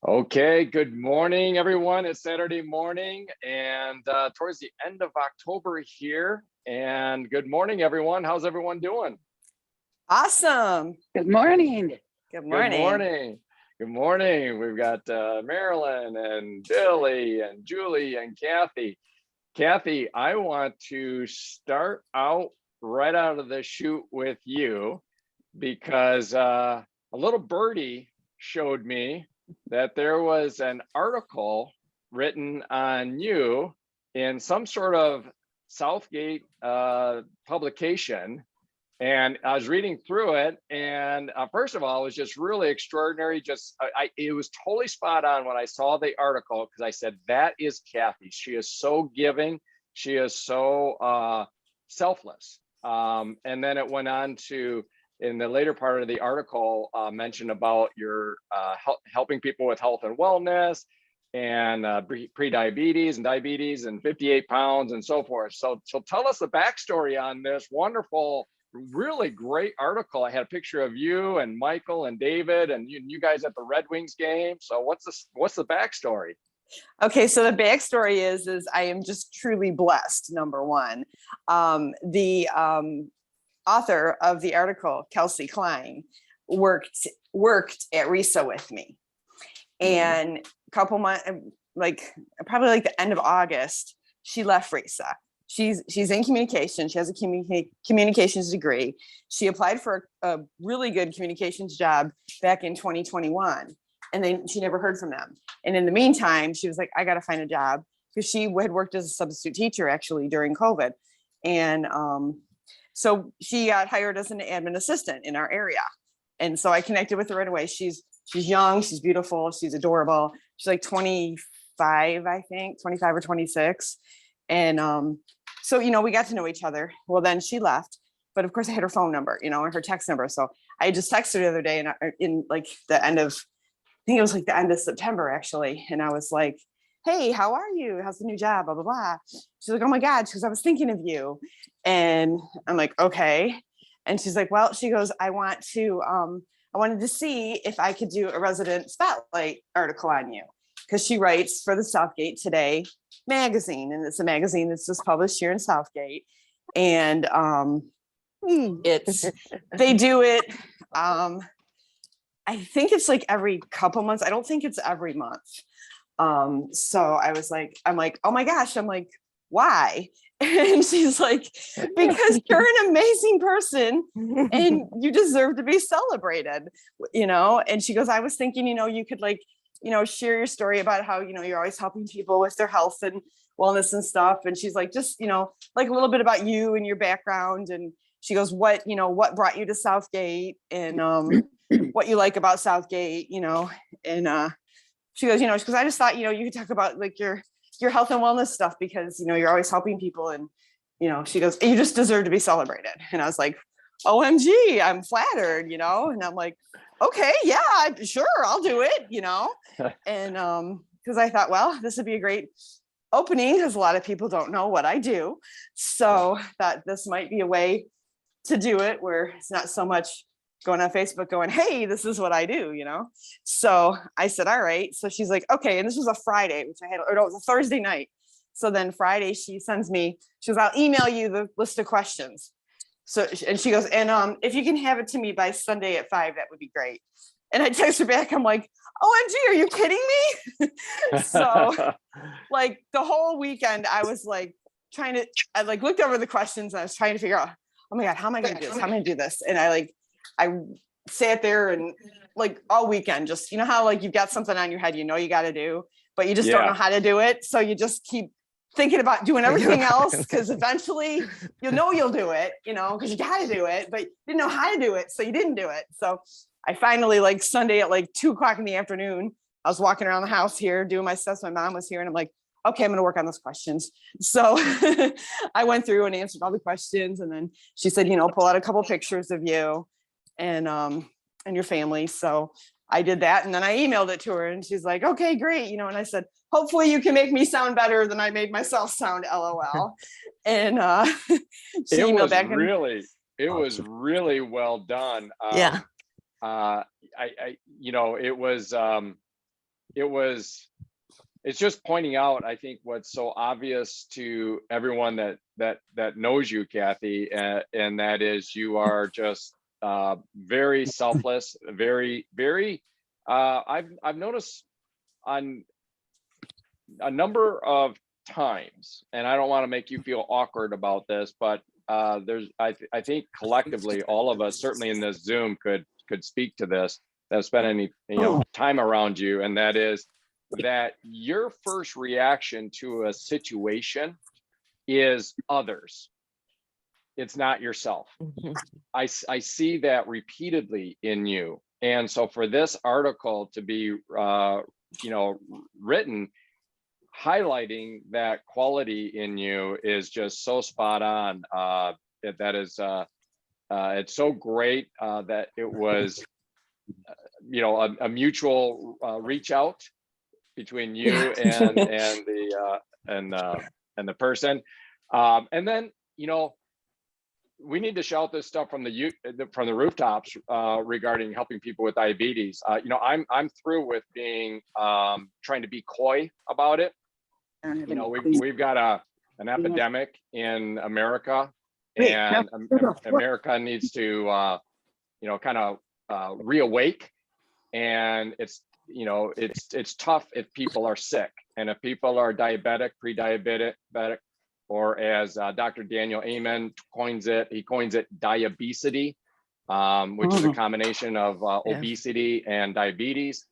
Okay, good morning, everyone. It's Saturday morning and towards the end of October here. And good morning, everyone. How's everyone doing? Awesome. Good morning. Good morning. Good morning. Good morning. We've got Marilyn and Billy and Julie and Kathy. Kathy, I want to start out right out of the chute with you because a little birdie showed me that there was an article written on you in some sort of Southgate publication. And I was reading through it. And first of all, it was just really extraordinary. It was totally spot on when I saw the article, because I said, that is Kathy. She is so giving. She is so selfless. And then it went on to, in the later part of the article, mention about your helping people with health and wellness and pre-diabetes and diabetes and 58 pounds and so forth. So tell us the backstory on this wonderful, really great article. I had a picture of you and Michael and David and you guys at the Red Wings game. So what's the backstory? Okay, so the backstory is I am just truly blessed, number one. The author of the article, Kelsey Klein, worked at RISA with me. And a couple months, probably like the end of August, she left RISA. She's in communication. She has a communications degree. She applied for a really good communications job back in 2021. And then she never heard from them. And in the meantime, she was like, I got to find a job, because she had worked as a substitute teacher actually during COVID. And so she got hired as an admin assistant in our area. And so I connected with her right away. She's young, she's beautiful, she's adorable. She's like 25, I think, 25 or 26. And so, we got to know each other. Well, then she left. But of course I had her phone number, and her text number. So I just texted her the other day, and in like the end of, I think it was like the end of September actually. And I was like, hey, how are you? How's the new job? Blah, blah, blah. She's like, oh my God. She goes, I was thinking of you. And I'm like, okay. And she's like, well, she goes, I wanted to see if I could do a resident spotlight article on you. Because she writes for the Southgate Today magazine. And it's a magazine that's just published here in Southgate. And they do it. I think it's like every couple months. I don't think it's every month. So I'm like, oh my gosh, I'm like, why? And she's like, because you're an amazing person and you deserve to be celebrated, And she goes, I was thinking, you could share your story about how, you're always helping people with their health and wellness and stuff. And she's like, just, like a little bit about you and your background. And she goes, what brought you to Southgate, and what you like about Southgate, and she goes, because I just thought, you could talk about like your health and wellness stuff, because, you're always helping people. And, she goes, you just deserve to be celebrated. And I was like, OMG, I'm flattered, and I'm like, okay, yeah, sure, I'll do it, and because I thought, well, this would be a great opening, because a lot of people don't know what I do. So that this might be a way to do it where it's not so much going on Facebook going, hey, this is what I do, So I said, all right. So she's like, okay. And this was a Friday, which it was a Thursday night. So then Friday she sends me, she goes, I'll email you the list of questions. So, and she goes, and if you can have it to me by Sunday at 5, that would be great. And I text her back, I'm like, OMG, are you kidding me? So like the whole weekend I was like I looked over the questions and I was trying to figure out, oh my God, how am I going to do this? How am I going to do this? And I sat there and like all weekend, just, how like you've got something on your head, you got to do, but you just don't know how to do it. So you just keep thinking about doing everything else, because eventually you'll do it, because you got to do it, but you didn't know how to do it. So you didn't do it. So I finally, like Sunday at like 2:00 in the afternoon, I was walking around the house here doing my stuff. My mom was here and I'm like, okay, I'm going to work on those questions. So I went through and answered all the questions. And then she said, pull out a couple pictures of you and your family. So I did that. And then I emailed it to her and she's like, okay, great. And I said, hopefully you can make me sound better than I made myself sound, LOL. And she emailed back. It was really well done. Yeah. It was it's just pointing out, I think, what's so obvious to everyone that knows you, Kathy, and that is you are just very selfless, very, very. I've noticed on a number of times, and I don't want to make you feel awkward about this, but I think collectively, all of us, certainly in this Zoom, could speak to this, that have spent any time around you, and that is that your first reaction to a situation is others. It's not yourself. I see that repeatedly in you. And so for this article to be written, highlighting that quality in you is just so spot on. That is it's so great that it was a mutual reach out between you and the person, and then we need to shout this stuff from the rooftops regarding helping people with diabetes. I'm through with being trying to be coy about it. We've got an epidemic in America, and America needs to kind of reawake, and it's tough if people are sick, and if people are diabetic, pre-diabetic, or as Dr. Daniel Amen coins it diabesity, which is a combination of obesity and diabetes.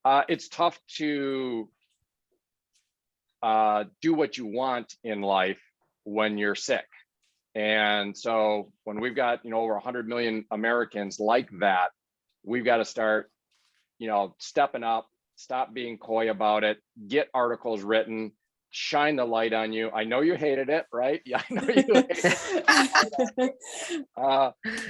It's tough to do what you want in life when you're sick. And so when we've got, over 100 million Americans like that, we've got to start, stepping up, stop being coy about it, get articles written, shine the light on you. I know you hated it, right? Yeah, I know you hated it.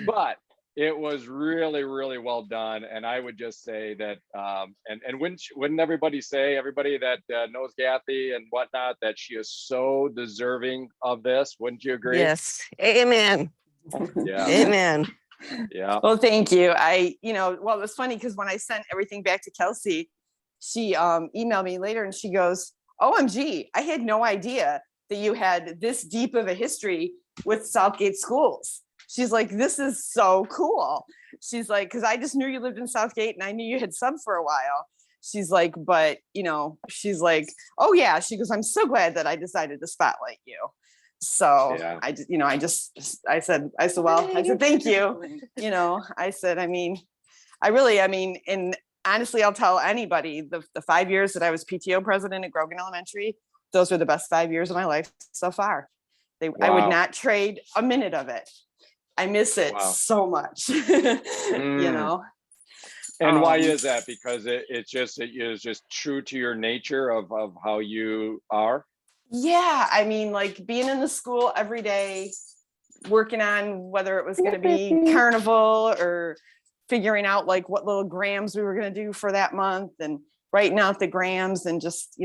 But it was really, really well done. And I would just say that, and wouldn't everybody that knows Kathy and whatnot, that she is so deserving of this? Wouldn't you agree? Yes. Amen. Yeah. Amen. Yeah. Well, thank you. It was funny because when I sent everything back to Kelsey, she emailed me later and she goes, OMG, I had no idea that you had this deep of a history with Southgate schools. She's like, this is so cool. She's like, because I just knew you lived in Southgate and I knew you had subbed for a while. She's like, but, she's like, oh yeah. She goes, I'm so glad that I decided to spotlight you. So yeah. I said, thank you. I said, and honestly, I'll tell anybody the 5 years that I was PTO president at Grogan Elementary, those were the best 5 years of my life so far. Wow. I would not trade a minute of it. I miss it so much, And why is that? Because it is just true to your nature of how you are. Yeah. Being in the school every day, working on whether it was going to be carnival or figuring out what little grams we were going to do for that month and writing out the grams and just,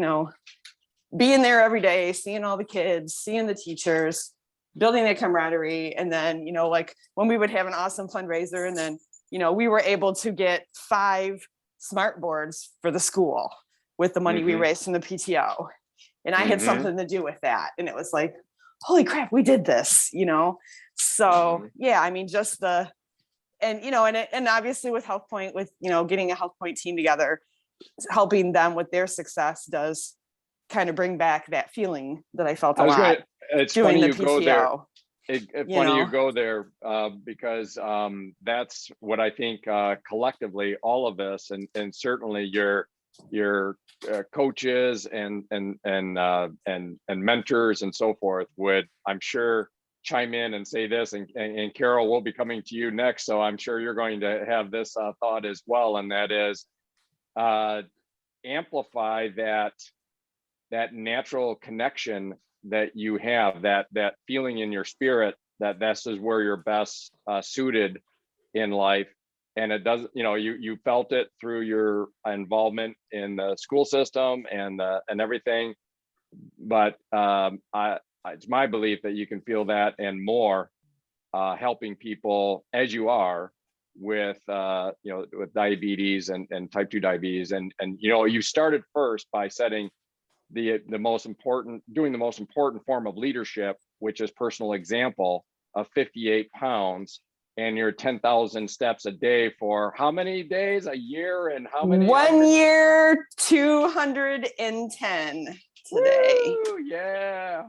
being there every day, seeing all the kids, seeing the teachers, building that camaraderie. And then, when we would have an awesome fundraiser and then, we were able to get 5 smart boards for the school with the money we raised from the PTO. And I had something to do with that. And it was like, holy crap, we did this, So yeah, just and obviously with HealthPointe, with, getting a HealthPointe team together, helping them with their success does kind of bring back that feeling that I felt a lot. It's doing funny the you PTO. go there. Funny you go there because that's what I think collectively all of us and certainly your coaches and mentors and so forth would, I'm sure, chime in and say this, and Carol will be coming to you next, so I'm sure you're going to have this thought as well, and that is amplify that natural connection that you have, that feeling in your spirit that this is where you're best suited in life. And it does, you felt it through your involvement in the school system and everything. But it's my belief that you can feel that and more, helping people as you are with with diabetes and type 2 diabetes, and you started first by setting the most important, doing the most important form of leadership, which is personal example of 58 pounds, and your 10,000 steps a day for how many days a year, and how many 1 year, 210 today. Woo, yeah.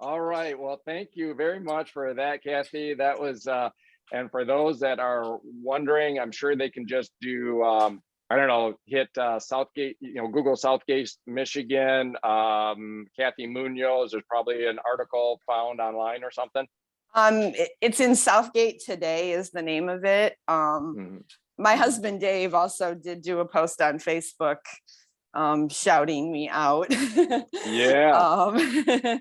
All right. Well, thank you very much for that, Kathy. That was, and for those that are wondering, I'm sure they can just do, I don't know, hit Southgate, Google Southgate, Michigan, Kathy Munoz. There's probably an article found online or something. It's in Southgate Today is the name of it. My husband Dave also did do a post on Facebook shouting me out. Yeah.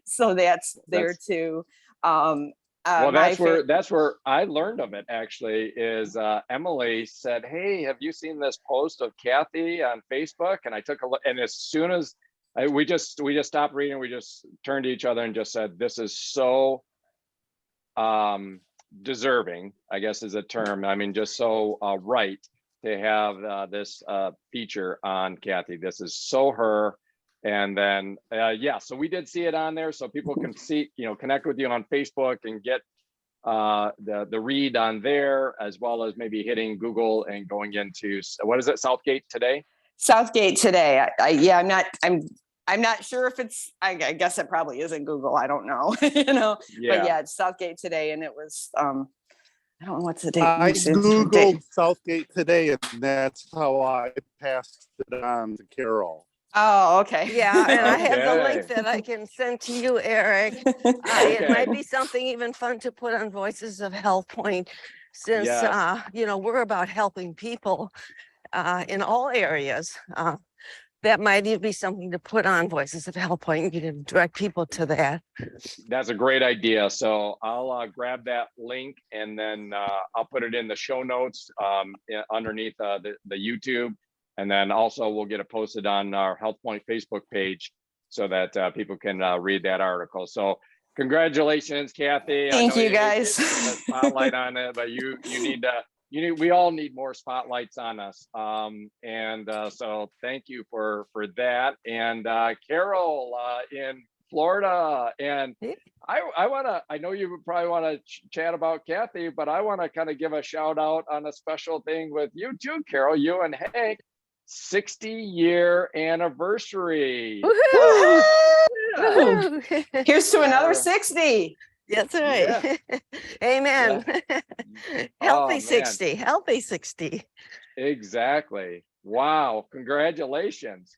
So that's there too. Well, that's where I learned of it, actually, is Emily said, "Hey, have you seen this post of Kathy on Facebook?" And I took a look, and as soon as we just stopped reading, we just turned to each other and just said, "This is so deserving," I guess is a term. I mean, just so right to have this feature on Kathy. This is so her. And then, yeah, so we did see it on there, so people can see, connect with you on Facebook and get the read on there, as well as maybe hitting Google and going into, what is it, Southgate Today? Southgate Today. I'm not sure if it's, I guess it probably isn't Google. I don't know, Yeah. But yeah, it's Southgate Today. And it was, I don't know what's the date. I Googled Southgate Today, and that's how I passed it on to Carol. Oh, okay. Yeah, and I have the link that I can send to you, Eric. It might be something even fun to put on Voices of HealthPointe, since we're about helping people in all areas. That might even be something to put on Voices of HealthPointe. You can direct people to that. That's a great idea. So I'll grab that link, and then I'll put it in the show notes underneath the YouTube. And then also we'll get it posted on our HealthPointe Facebook page so that people can read that article. So congratulations, Kathy. Thank you, guys. Spotlight on it, but you need to, we all need more spotlights on us. So thank you for that. And Carol in Florida, and I know you probably want to chat about Kathy, but I want to kind of give a shout out on a special thing with you too, Carol, you and Hank. 60-year anniversary. Woo-hoo! Here's to another 60. That's right. Yeah. Amen. Yeah. Healthy 60. Healthy 60. Exactly. Wow. Congratulations.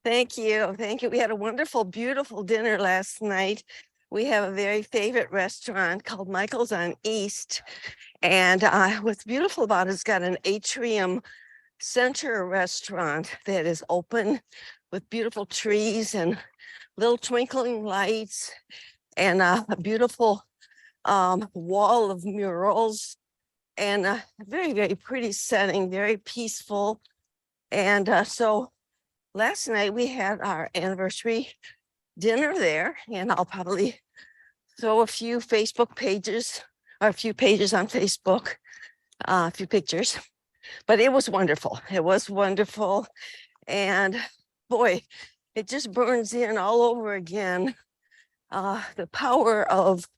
Thank you. Thank you. We had a wonderful, beautiful dinner last night. We have a very favorite restaurant called Michael's on East. And what's beautiful about it, it's got an atrium center restaurant that is open with beautiful trees and little twinkling lights, and a beautiful wall of murals, and a very, very pretty setting, very peaceful. And so last night we had our anniversary dinner there, and I'll probably throw a few Facebook pages, or a few pages on Facebook, a few pictures. But it was wonderful. It was wonderful. And boy, it just burns in all over again, the power of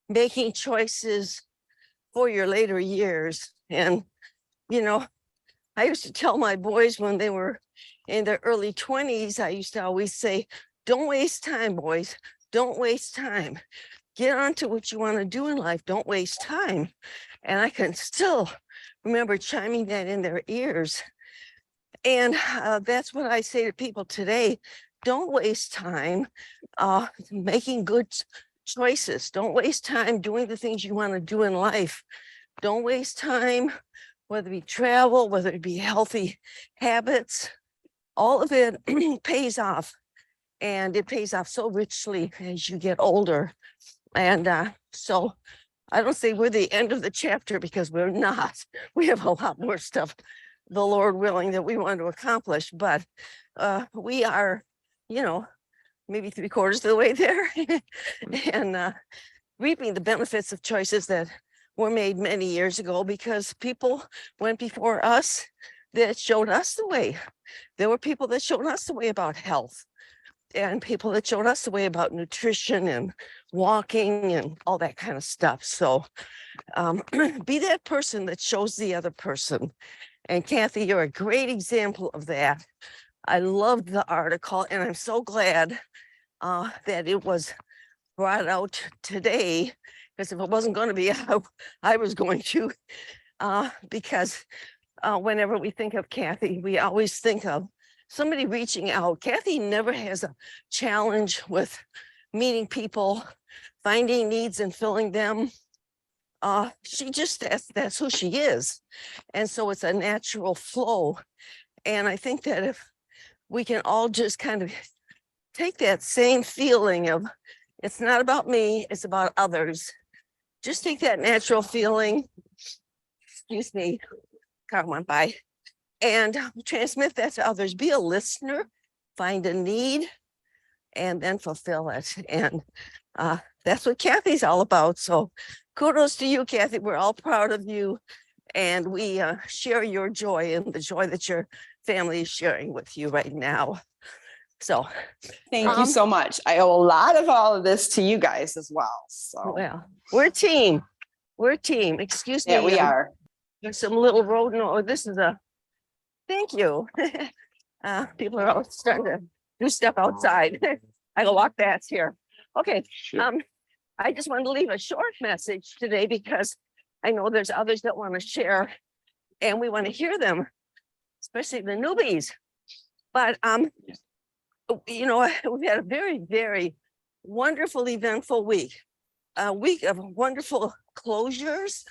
making choices for your later years. And, I used to tell my boys when they were in their early 20s, I used to always say, don't waste time, boys. Don't waste time. Get on to what you want to do in life. Don't waste time. And I can still remember chiming that in their ears. And that's what I say to people today. Don't waste time making good choices. Don't waste time doing the things you want to do in life. Don't waste time, whether it be travel, whether it be healthy habits. All of it pays off. And it pays off so richly as you get older. And so I don't say we're the end of the chapter, because we're not. We have a lot more stuff, the Lord willing, that we want to accomplish. But we are, maybe 3/4 of the way there, and reaping the benefits of choices that were made many years ago because people went before us that showed us the way. There were people that showed us the way about health, and people that showed us the way about nutrition and walking and all that kind of stuff. So be that person that shows the other person. And Kathy, you're a great example of that. I loved the article, and I'm so glad that it was brought out today, because if it wasn't going to be out, I was going to, because whenever we think of Kathy, we always think of somebody reaching out. Kathy never has a challenge with meeting people, finding needs and filling them. She just, that's who she is. And so it's a natural flow. And I think that if we can all just kind of take that same feeling of, it's not about me, it's about others. Just take that natural feeling, excuse me, car went by, and transmit that to others. Be a listener, find a need, and then fulfill it. And that's what Kathy's all about. So kudos to you, Kathy. We're all proud of you. And we share your joy and the joy that your family is sharing with you right now. So Thank you so much. I owe a lot of all of this to you guys as well. So well, we're a team. We're a team. Excuse me. yeah, we are. There's some little road. No, this is a, thank you. People are all starting to do stuff outside. I go walk fast here. Okay. Sure. I just wanted to leave a short message today because I know there's others that want to share and we want to hear them, especially the newbies. But you know, we've had a very, very wonderful, eventful week. A week of wonderful closures,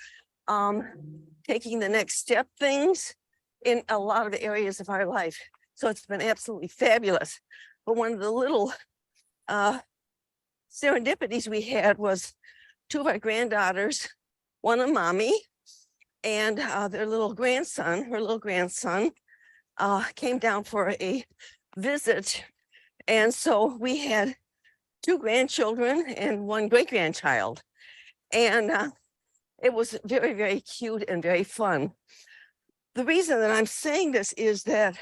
taking the next step things in a lot of areas of our life. So it's been absolutely fabulous. But one of the little serendipities we had was two of our granddaughters, one a mommy, and their little grandson, her little grandson, came down for a visit. And so we had two grandchildren and one great-grandchild. And it was very, very cute and very fun. The reason that I'm saying this is that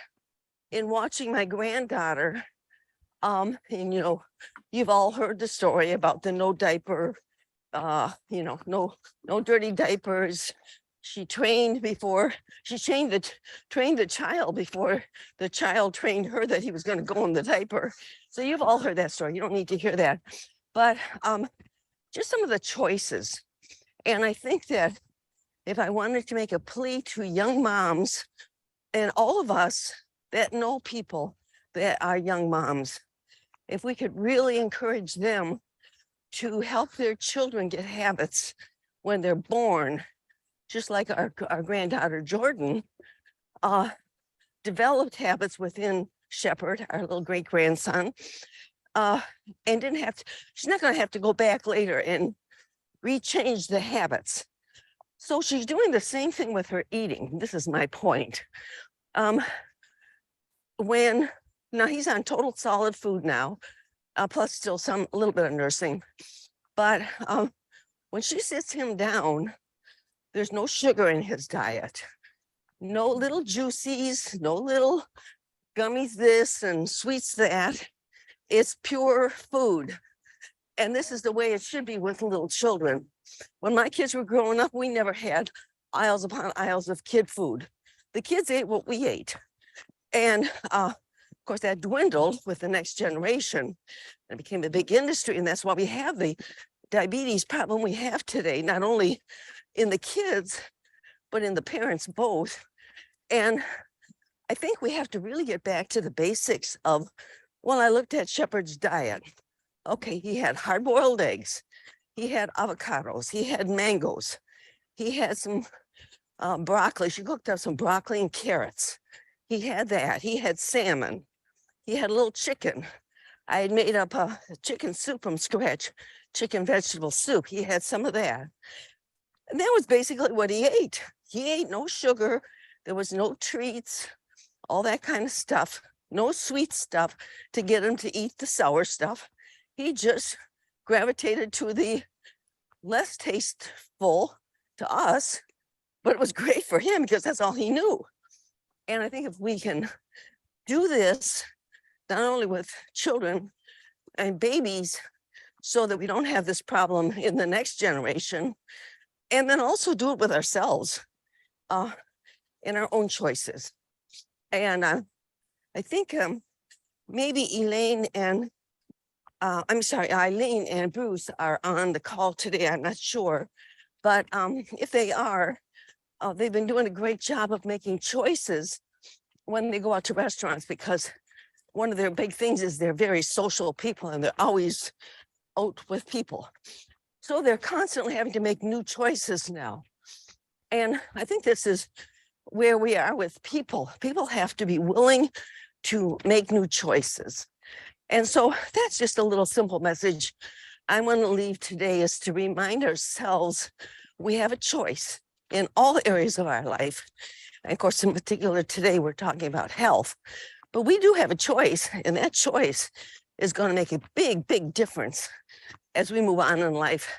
in watching my granddaughter, and you know, you've all heard the story about the no diaper, you know, no dirty diapers. She trained before, she trained the child before the child trained her that he was going to go in the diaper. So you've all heard that story. You don't need to hear that. But just some of the choices. And I think that if I wanted to make a plea to young moms and all of us that know people that are young moms, if we could really encourage them to help their children get habits when they're born, just like our granddaughter Jordan developed habits within Shepherd, our little great grandson, and didn't have to, she's not going to have to go back later and rechange the habits. So she's doing the same thing with her eating. This is my point. Now he's on total solid food now, plus still a little bit of nursing. But when she sits him down, there's no sugar in his diet, no little juices, no little gummies this and sweets that. It's pure food. And this is the way it should be with little children. When my kids were growing up, we never had aisles upon aisles of kid food. The kids ate what we ate. And of course, that dwindled with the next generation. It became a big industry. And that's why we have the diabetes problem we have today, not only in the kids, but in the parents both. And I think we have to really get back to the basics of, well, I looked at Shepherd's diet. Okay, he had hard-boiled eggs. He had avocados. He had mangoes. He had some broccoli. She cooked up some broccoli and carrots. He had that. He had salmon. He had a little chicken. I had made up a chicken soup from scratch, chicken vegetable soup. He had some of that. And that was basically what he ate. He ate no sugar. There was no treats, all that kind of stuff, no sweet stuff to get him to eat the sour stuff. He just gravitated to the less tasteful to us, but it was great for him because that's all he knew. And I think if we can do this, not only with children and babies, so that we don't have this problem in the next generation, and then also do it with ourselves in our own choices. And I think maybe Eileen and Eileen and Bruce are on the call today. I'm not sure, but if they are, they've been doing a great job of making choices when they go out to restaurants, because one of their big things is they're very social people and they're always out with people. So they're constantly having to make new choices now. And I think this is where we are with people. People have to be willing to make new choices. And so that's just a little simple message I want to leave today, is to remind ourselves we have a choice in all areas of our life. And of course, in particular today, we're talking about health, but we do have a choice, and that choice is going to make a big, big difference as we move on in life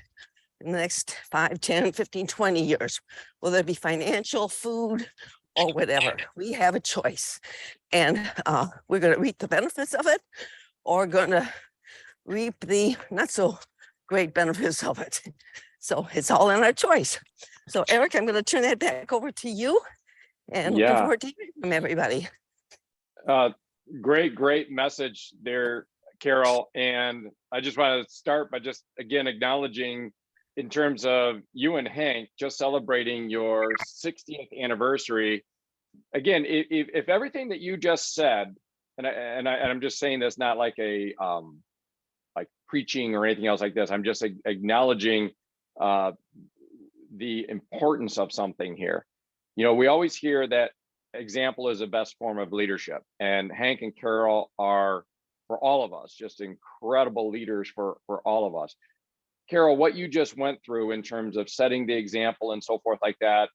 in the next 5, 10, 15, 20 years, whether it be financial, food, or whatever. We have a choice, and we're going to reap the benefits of it, or going to reap the not so great benefits of it. So it's all in our choice. So Eric, I'm going to turn that back over to you, and looking Yeah. forward to hearing from everybody. Great message there, Carol. And I just want to start by just again acknowledging, in terms of you and Hank just celebrating your 60th anniversary. Again, if everything that you just said, and I'm just saying this not like a like preaching or anything else like this, I'm just acknowledging the importance of something here. You know, we always hear that example is the best form of leadership, and Hank and Carol are, for all of us, just incredible leaders for all of us. Carol, what you just went through in terms of setting the example and so forth like that,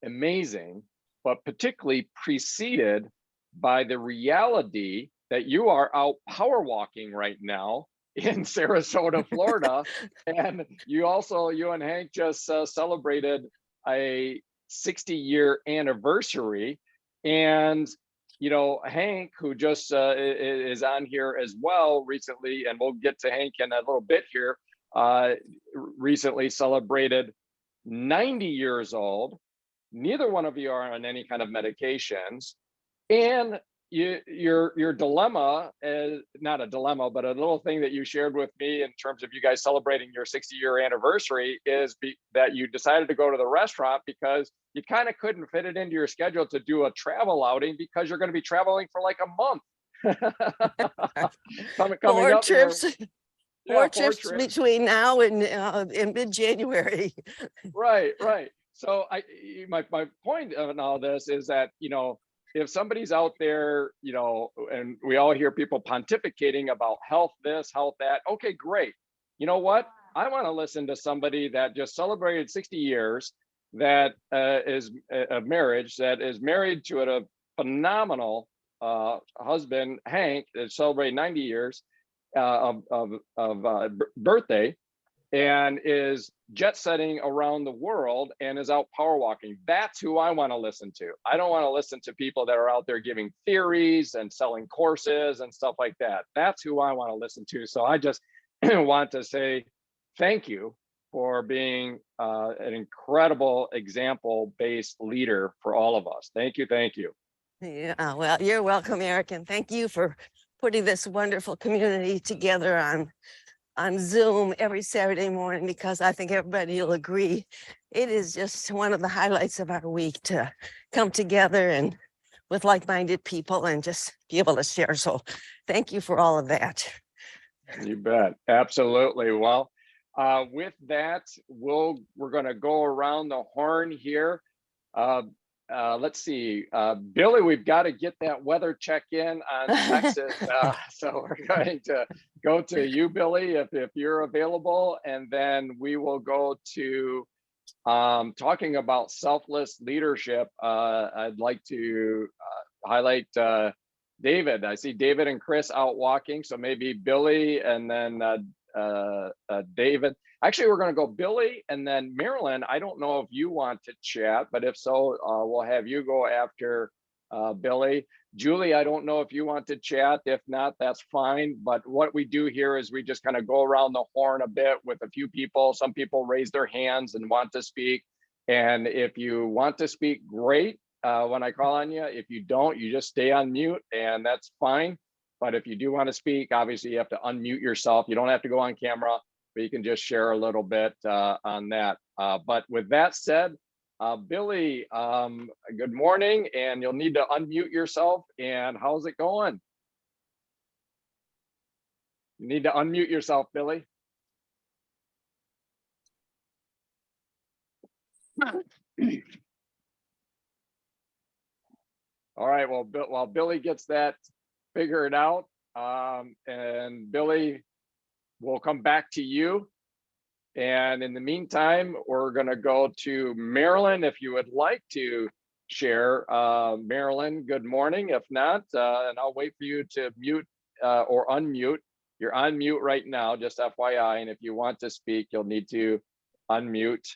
amazing, but particularly preceded by the reality that you are out power walking right now in Sarasota, Florida. And you and Hank just celebrated a 60-year anniversary. And, you know, Hank, who just is on here as well recently, and we'll get to Hank in a little bit here, recently celebrated 90 years old. Neither one of you are on any kind of medications. And your dilemma is not a dilemma, but a little thing that you shared with me in terms of you guys celebrating your 60-year anniversary is that you decided to go to the restaurant because you kind of couldn't fit it into your schedule to do a travel outing, because you're going to be traveling for like a month. coming Four up trips. here. Four trips between now and in mid-January. Right. So my point of all this is that, you know, if somebody's out there, you know, and we all hear people pontificating about health this, health that, okay, great. You know what? I want to listen to somebody that just celebrated 60 years, that is a marriage, that is married to a phenomenal husband, Hank, that celebrated 90 years of birthday, and is jet setting around the world and is out power walking. That's who I want to listen to. I don't want to listen to people that are out there giving theories and selling courses and stuff like that. That's who I want to listen to. So I just want to say thank you for being an incredible example-based leader for all of us. Thank you. Yeah, well, you're welcome, Eric, and thank you for putting this wonderful community together on Zoom every Saturday morning, because I think everybody will agree it is just one of the highlights of our week to come together and with like-minded people and just be able to share. So thank you for all of that. You bet. Absolutely. Well, with that, we're going to go around the horn here. Let's see, Billy, we've got to get that weather check in on Texas. So we're going to go to you, Billy, if you're available, and then we will go to talking about selfless leadership. I'd like to highlight David. I see David and Chris out walking, so maybe Billy and then David. Actually, we're going to go Billy and then Marilyn. I don't know if you want to chat, but if so, we'll have you go after Billy. Julie, I don't know if you want to chat. If not, that's fine. But what we do here is we just kind of go around the horn a bit with a few people. Some people raise their hands and want to speak. And if you want to speak, great. When I call on you, if you don't, you just stay on mute and that's fine. But if you do want to speak, obviously you have to unmute yourself. You don't have to go on camera, but you can just share a little bit on that. But with that said, Billy, good morning, and you'll need to unmute yourself. And how's it going? You need to unmute yourself, Billy. All right, well, while Billy gets that figured out, and Billy, we'll come back to you. And in the meantime, we're going to go to Marilyn. If you would like to share, Marilyn, good morning. If not, and I'll wait for you to mute or unmute. You're on mute right now, just FYI. And if you want to speak, you'll need to unmute.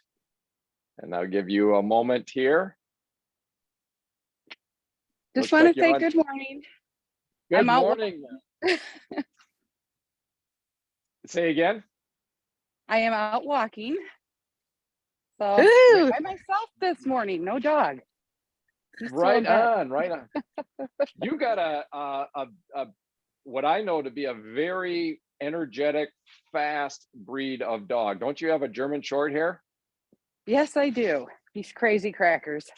And I'll give you a moment here. Just Looks want like to you're say on- good morning. Good I'm out morning. Say again. I am out walking. So Ooh. by myself this morning, no dog. He's still in Right bed. on, right on. You got a what I know to be a very energetic, fast breed of dog. Don't you have a German short hair? Yes, I do. He's crazy crackers.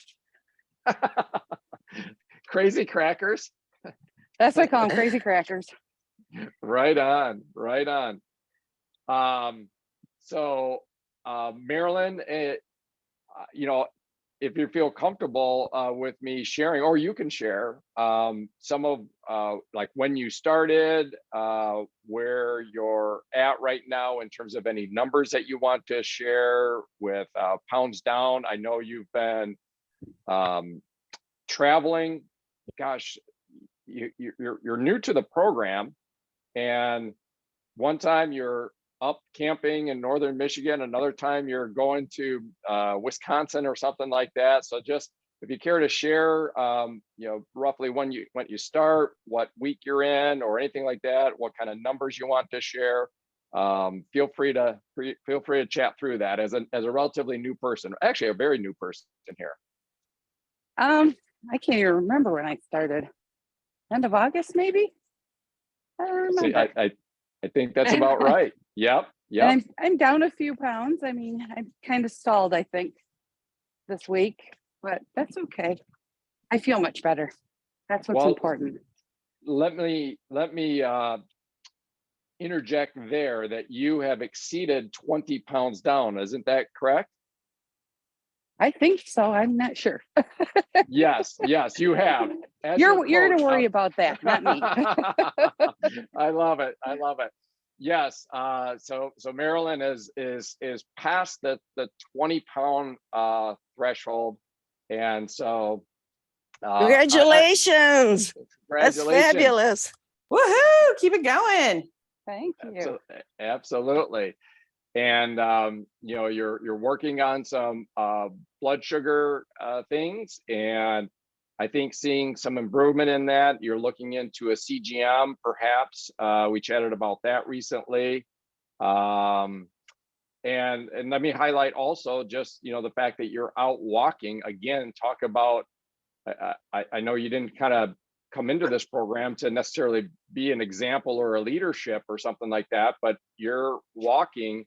Crazy crackers. That's what I call him, crazy crackers. Right on, right on. So Marilyn, you know, if you feel comfortable with me sharing, or you can share some of like when you started, where you're at right now in terms of any numbers that you want to share with pounds down. I know you've been traveling. Gosh, you're new to the program, and one time you're up camping in northern Michigan, another time you're going to Wisconsin or something like that. So just if you care to share, you know, roughly when you start, what week you're in, or anything like that, what kind of numbers you want to share, feel free to chat through that as a relatively new person, actually a very new person here. I can't even remember when I started. End of August, maybe? I don't remember. See, I think that's about right. Yep. And I'm down a few pounds. I mean, I'm kind of stalled, I think, this week, but that's okay. I feel much better. That's what's important. Let me interject there that you have exceeded 20 pounds down. Isn't that correct? I think so. I'm not sure. Yes, you have. As You're your to coach, worry about that, not me. I love it. Yes. So Marilyn is past the 20 pound threshold, and so Congratulations. That's congratulations. fabulous. Woohoo! Keep it going. Thank you. Absolutely. And you know, you're working on some blood sugar things, and I think seeing some improvement in that. You're looking into a CGM, perhaps. We chatted about that recently. And let me highlight also just, you know, the fact that you're out walking again. Talk about, I know you didn't kind of come into this program to necessarily be an example or a leadership or something like that, but your walking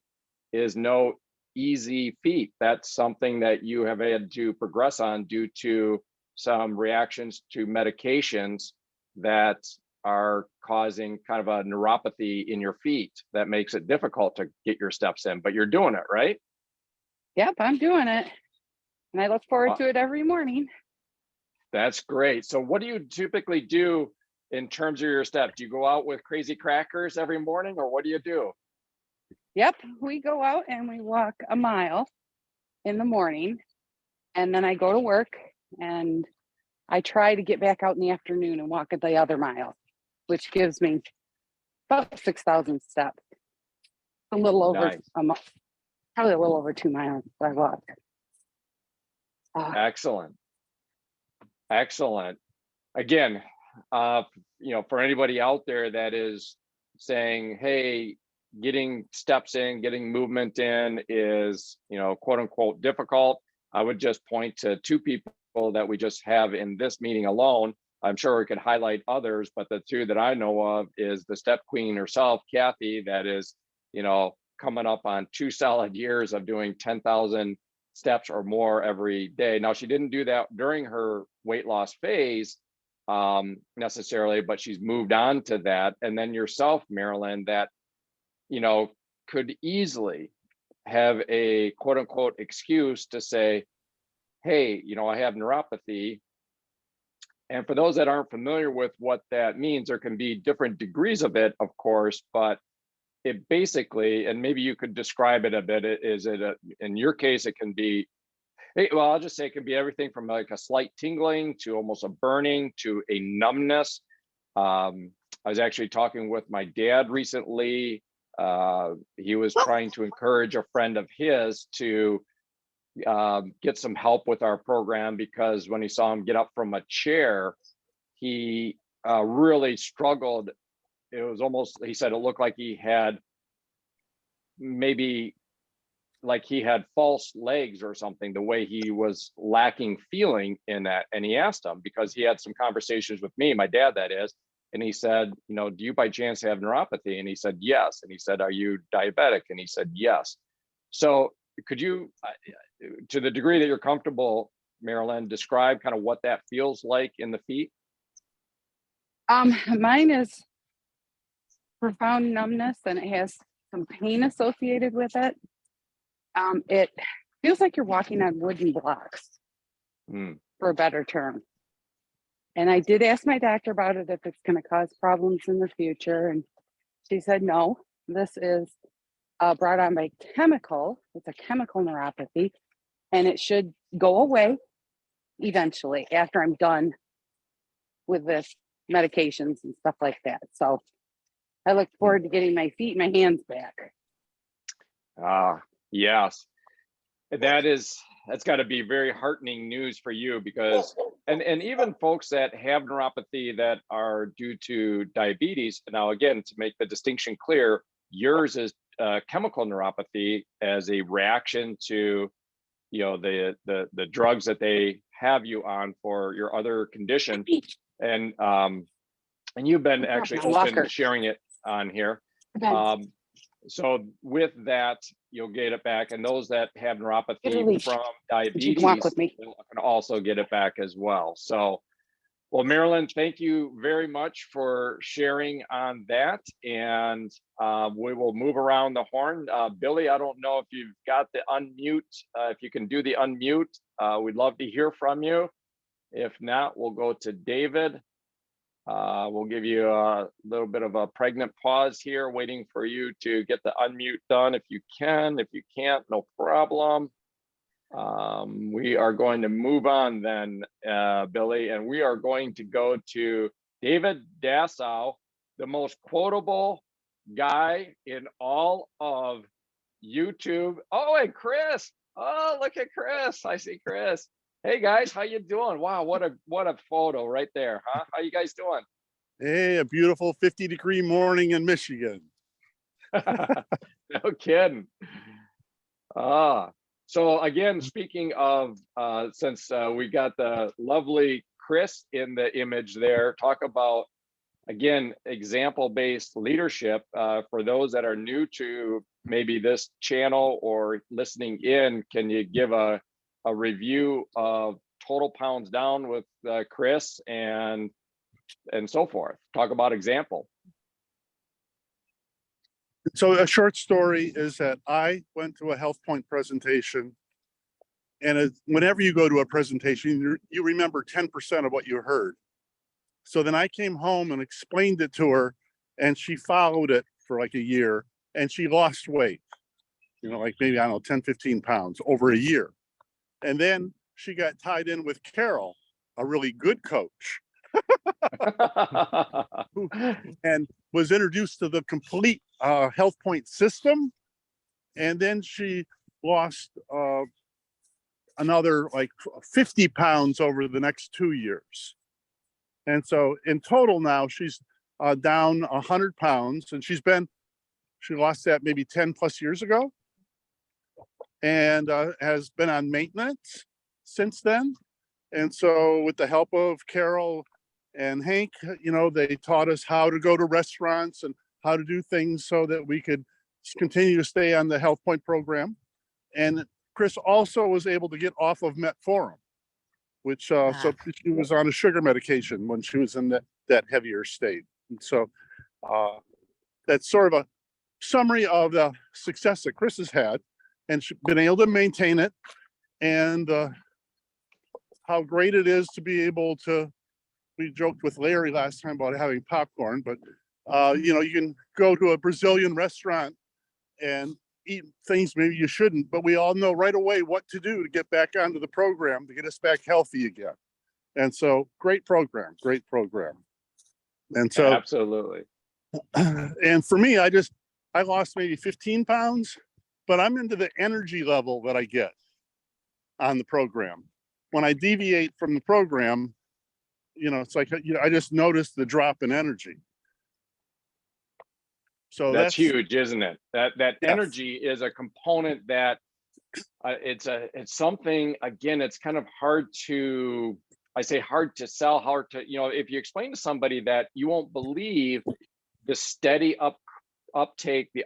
is no easy feat. That's something that you have had to progress on due to some reactions to medications that are causing kind of a neuropathy in your feet that makes it difficult to get your steps in, but you're doing it, right? Yep, I'm doing it. And I look forward to it every morning. That's great. So what do you typically do in terms of your steps? Do you go out with crazy crackers every morning, or what do you do? Yep, we go out and we walk a mile in the morning, and then I go to work, and I try to get back out in the afternoon and walk the other mile, which gives me about 6,000 steps. A little over Nice. probably a little over 2 miles I walked. Excellent. Excellent. Again, for anybody out there that is saying, hey, getting steps in, getting movement in is, quote unquote, difficult. I would just point to 2 people that we just have in this meeting alone. I'm sure we could highlight others, but the 2 that I know of is the step queen herself, Kathy, that is, coming up on 2 solid years of doing 10,000 steps or more every day. Now, she didn't do that during her weight loss phase necessarily, but she's moved on to that. And then yourself, Marilyn, that, could easily have a quote unquote excuse to say, hey, I have neuropathy. And for those that aren't familiar with what that means, there can be different degrees of it, of course, but it basically, and maybe you could describe it a bit, in your case, it can be, well, I'll just say it can be everything from like a slight tingling to almost a burning to a numbness. I was actually talking with my dad recently. He was trying to encourage a friend of his to get some help with our program, because when he saw him get up from a chair, he really struggled. It was almost, he said it looked like he had maybe like he had false legs or something, the way he was lacking feeling in that. And he asked him, because he had some conversations with me, my dad that is, and he said, do you by chance have neuropathy? And he said, yes. And he said, are you diabetic? And he said, yes. So could you, to the degree that you're comfortable, Marilyn, describe kind of what that feels like in the feet? Mine is profound numbness, and it has some pain associated with it. It feels like you're walking on wooden blocks, for a better term. And I did ask my doctor about it, if it's going to cause problems in the future. And she said, no, this is brought on by chemical. It's a chemical neuropathy, and it should go away eventually after I'm done with this medications and stuff like that. So I look forward to getting my feet and my hands back. Yes, that's got to be very heartening news for you, because and even folks that have neuropathy that are due to diabetes. Now, again, to make the distinction clear, yours is chemical neuropathy as a reaction to the drugs that they have you on for your other condition. And you've been actually open to sharing it on here. So with that, you'll get it back. And those that have neuropathy from diabetes can also get it back as well. So, well, Marilyn, thank you very much for sharing on that. And we will move around the horn. Billy, I don't know if you've got the unmute. If you can do the unmute, we'd love to hear from you. If not, we'll go to David. We'll give you a little bit of a pregnant pause here, waiting for you to get the unmute done if you can. If you can't, no problem. We are going to move on then, Billy, and we are going to go to David Dassow, the most quotable guy in all of YouTube. Oh, and Chris. Oh, look at Chris. I see Chris. Hey guys, how you doing? Wow, what a photo right there, huh? How you guys doing? Hey, a beautiful 50-degree morning in Michigan. No kidding. So again, speaking of, since we got the lovely Chris in the image there, talk about, again, example-based leadership. For those that are new to maybe this channel or listening in, can you give a review of total pounds down with Chris and so forth? Talk about example. So a short story is that I went to a HealthPointe presentation, and whenever you go to a presentation, you remember 10% of what you heard. So then I came home and explained it to her, and she followed it for like a year, and she lost weight, like maybe, I don't know, 10, 15 pounds over a year. And then she got tied in with Carol, a really good coach, and was introduced to the complete HealthPointe system. And then she lost another like 50 pounds over the next 2 years. And so in total now she's down 100 pounds, and she lost that maybe 10 plus years ago, and has been on maintenance since then. And so with the help of Carol and Hank, they taught us how to go to restaurants and how to do things so that we could continue to stay on the HealthPointe program. And Chris also was able to get off of metformin, which so she was on a sugar medication when she was in that heavier state. And so that's sort of a summary of the success that Chris has had, and she's been able to maintain it, and how great it is to be able to. We joked with Larry last time about having popcorn, but you can go to a Brazilian restaurant and eat things maybe you shouldn't, but we all know right away what to do to get back onto the program to get us back healthy again. And so great program. And so Absolutely. And for me, I lost maybe 15 pounds, but I'm into the energy level that I get on the program. When I deviate from the program, it's like, I just noticed the drop in energy. So that's huge, isn't it? That yes. Energy is a component that it's something, again, it's kind of hard to sell, if you explain to somebody that, you won't believe the steady uptake, the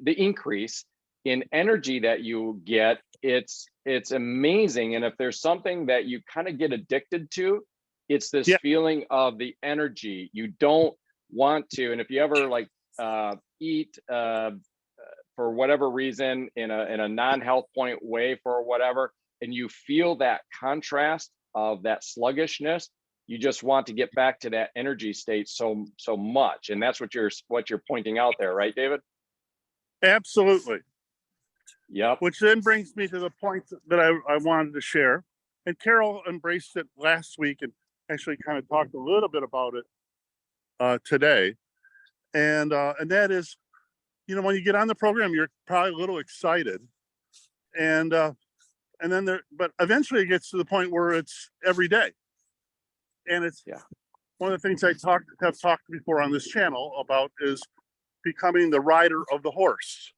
increase in energy that you get. It's amazing. And if there's something that you kind of get addicted to, it's this feeling of the energy. You don't want to, and if you ever eat for whatever reason in a non-HealthPointe way for whatever, and you feel that contrast of that sluggishness, you just want to get back to that energy state so much. And that's what you're pointing out there, right, David? Absolutely. Yep. Which then brings me to the point that I wanted to share. And Carol embraced it last week and actually kind of talked a little bit about it today. And that is, when you get on the program, you're probably a little excited. And then but eventually it gets to the point where it's every day. And it's one of the things I have talked before on this channel about is becoming the rider of the horse.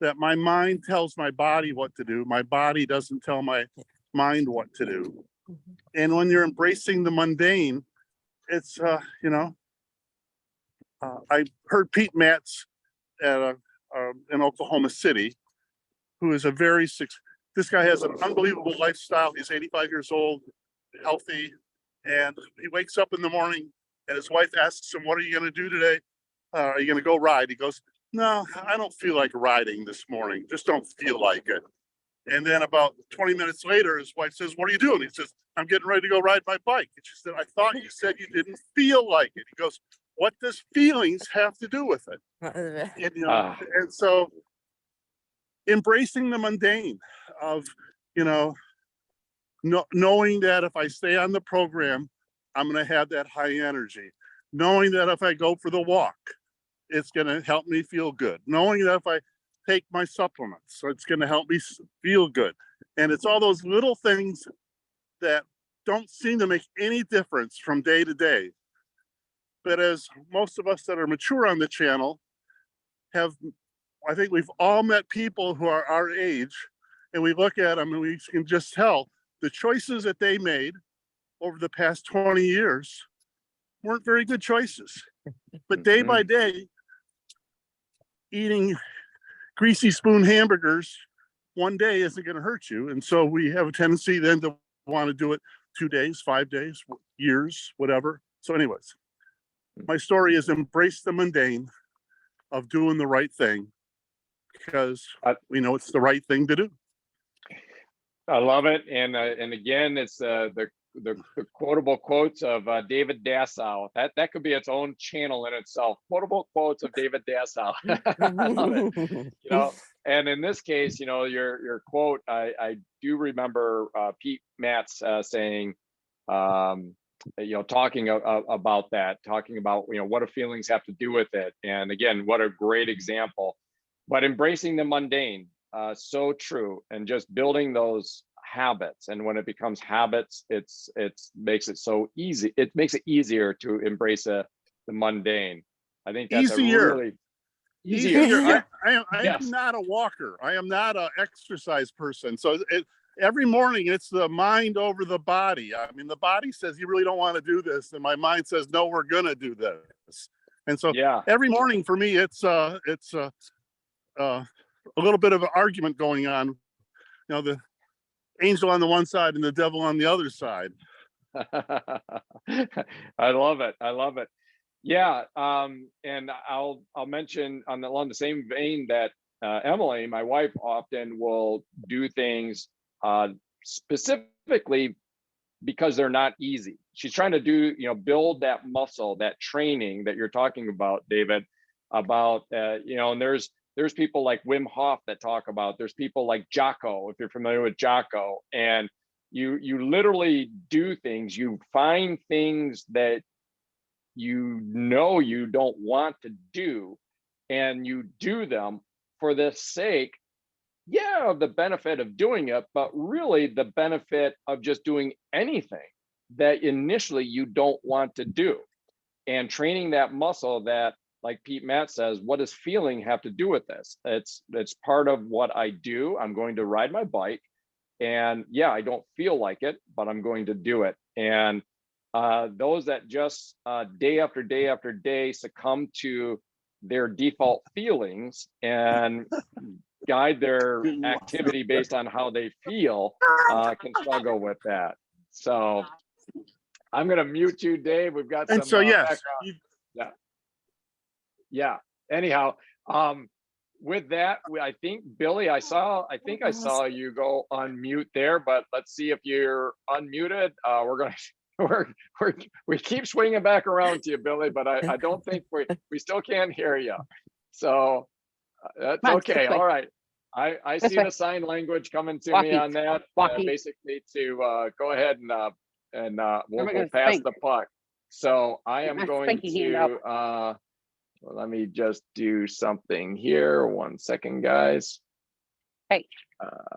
That my mind tells my body what to do. My body doesn't tell my mind what to do. And when you're embracing the mundane, it's, I heard Pete Matz in Oklahoma City, who is this guy has an unbelievable lifestyle. He's 85 years old, healthy, and he wakes up in the morning and his wife asks him, "What are you going to do today? Are you going to go ride?" He goes, "No, I don't feel like riding this morning. Just don't feel like it." And then about 20 minutes later, his wife says, "What are you doing?" He says, "I'm getting ready to go ride my bike." And she said, "I thought you said you didn't feel like it." He goes, "What does feelings have to do with it?" And, and so embracing the mundane of, knowing that if I stay on the program, I'm going to have that high energy. Knowing that if I go for the walk, it's going to help me feel good. Knowing that if I take my supplements, so it's going to help me feel good. And it's all those little things that don't seem to make any difference from day to day. But as most of us that are mature on the channel I think we've all met people who are our age, and we look at them and we can just tell the choices that they made over the past 20 years weren't very good choices. But day by day, eating greasy spoon hamburgers one day isn't going to hurt you. And so we have a tendency then to want to do it 2 days, 5 days, years, whatever. So anyways, my story is embrace the mundane of doing the right thing, because we know it's the right thing to do. I love it. And again, it's the quotable quotes of David Dassow. That could be its own channel in itself. Quotable quotes of David Dassow. I love it. And in this case, your quote, I do remember Pete Matz saying, talking about that, talking about, what do feelings have to do with it? And again, what a great example. But embracing the mundane, so true. And just building those habits. And when it becomes habits, it's makes it so easy. It makes it easier to embrace the mundane. I think that's a Easier. really Easier. Yeah. I Yes. am not a walker. I am not an exercise person. So every morning it's the mind over the body. I mean, the body says you really don't want to do this, and my mind says no, we're gonna do this. And so Yeah. every morning for me, it's a little bit of an argument going on. You know, the angel on the one side and the devil on the other side. I love it. I love it. Yeah. And I'll mention along the same vein that Emily, my wife, often will do things specifically because they're not easy. She's trying to do, build that muscle, that training that you're talking about, David, about, and there's people like Wim Hof that talk about, there's people like Jocko, if you're familiar with Jocko, and you literally do things, you find things that you don't want to do, and you do them for the sake, of the benefit of doing it, but really the benefit of just doing anything that initially you don't want to do, and training that muscle that, like Pete Matt says, what does feeling have to do with this? It's part of what I do. I'm going to ride my bike, and I don't feel like it, but I'm going to do it. And those that just day after day after day succumb to their default feelings and guide their activity based on how they feel can struggle with that. So I'm going to mute you, Dave. We've got And some so, yes, background. Yeah. Anyhow, with that, I think Billy, I think I saw you go unmute there, but let's see if you're unmuted. We keep swinging back around to you, Billy, but I don't think we still can't hear you. So that's okay. All right. I see the sign language coming to me on that, basically to go ahead and we'll pass the puck. So I am going to let me just do something here. 1 second, guys. Hey.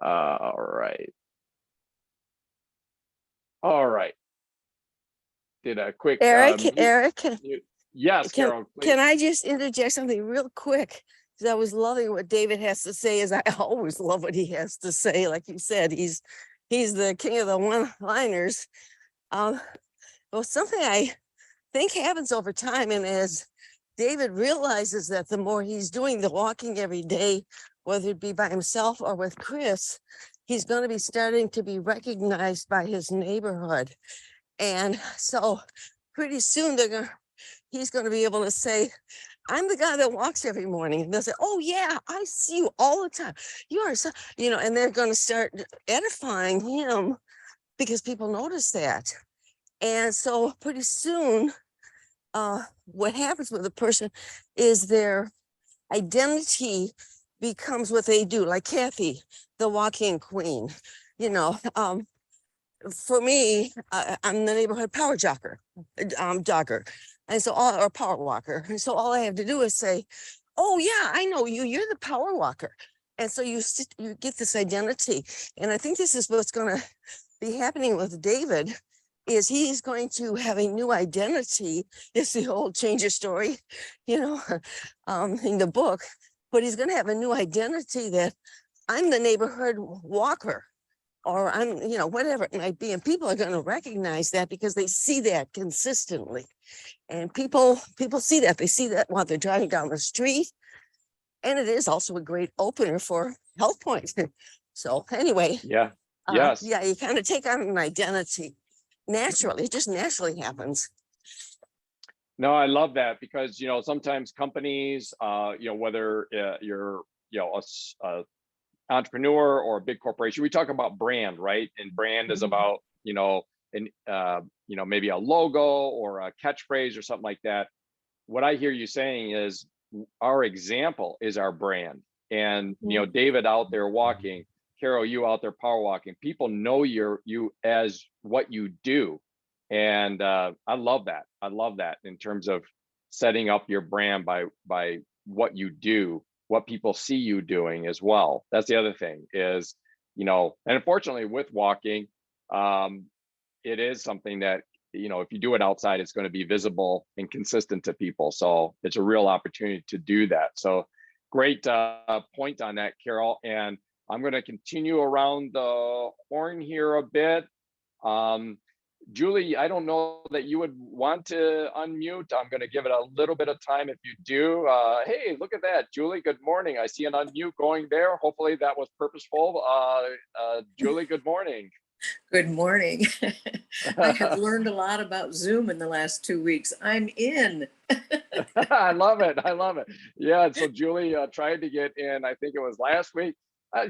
All right. Did a quick Eric, yes, Carol, please. Can I just interject something real quick? Because I was loving what David has to say, as I always love what he has to say. Like you said, he's the king of the one-liners. Well, something I think happens over time, and as David realizes that the more he's doing the walking every day, whether it be by himself or with Chris, he's going to be starting to be recognized by his neighborhood. And so pretty soon he's going to be able to say, I'm the guy that walks every morning. And they'll say, oh yeah, I see you all the time. You are so, and they're going to start edifying him because people notice that. And so pretty soon, what happens with a person is their identity becomes what they do. Like Kathy, the walking queen, for me, I'm the neighborhood power jogger. And so or power walker. And so all I have to do is say, oh yeah, I know you, you're the power walker. And so you get this identity. And I think this is what's going to be happening with David, is he's going to have a new identity. It's the old change your story, in the book, but he's going to have a new identity that I'm the neighborhood walker, or I'm, whatever it might be. And people are going to recognize that because they see that consistently. And people see that. They see that while they're driving down the street. And it is also a great opener for HealthPointe. So anyway. Yeah. Yes. Yeah, you kind of take on an identity naturally. It just naturally happens. No, I love that, because, sometimes companies, whether you're, a entrepreneur or a big corporation, we talk about brand, right? And brand is about, maybe a logo or a catchphrase or something like that. What I hear you saying is our example is our brand. And, David out there walking, Carol, you out there power walking, people know you as what you do. And I love that. I love that in terms of setting up your brand by what you do. what people see you doing as well. That's the other thing is, you know, and unfortunately with walking, it is something that, you know, if you do it outside, it's going to be visible and consistent to people. So it's a real opportunity to do that. So great point on that, Carol. And I'm going to continue around the horn here a bit. Julie, I don't know that you would want to unmute. I'm going to give it a little bit of time if you do. Hey, look at that. Julie, good morning. I see an unmute going there. Hopefully that was purposeful. Julie, good morning. Good morning. I have learned a lot about Zoom in the last 2 weeks. I'm in. I love it. I love it. Yeah. So Julie tried to get in, I think it was last week.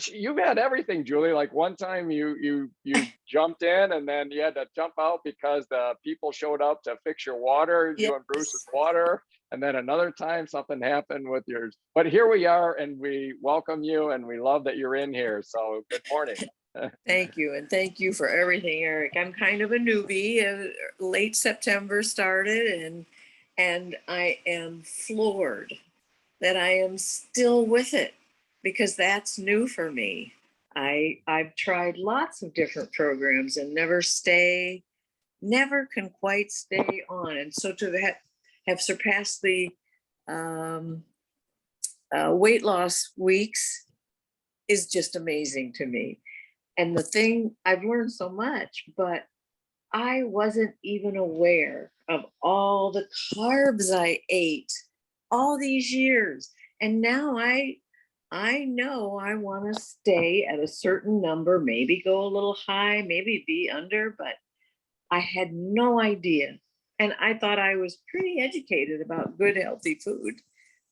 You've had everything, Julie. Like one time you jumped in and then you had to jump out because the people showed up to fix your water, you and Bruce's water. And then another time something happened with yours. But here we are and we welcome you and we love that you're in here. So good morning. Thank you. And thank you for everything, Eric. I'm kind of a newbie. Late September started and I am floored that I am still with it because that's new for me. I've tried lots of different programs and never can quite stay on. And so to have surpassed the weight loss weeks is just amazing to me. And the thing, I've learned so much, but I wasn't even aware of all the carbs I ate all these years. And now I know I want to stay at a certain number, maybe go a little high, maybe be under, but I had no idea. And I thought I was pretty educated about good, healthy food,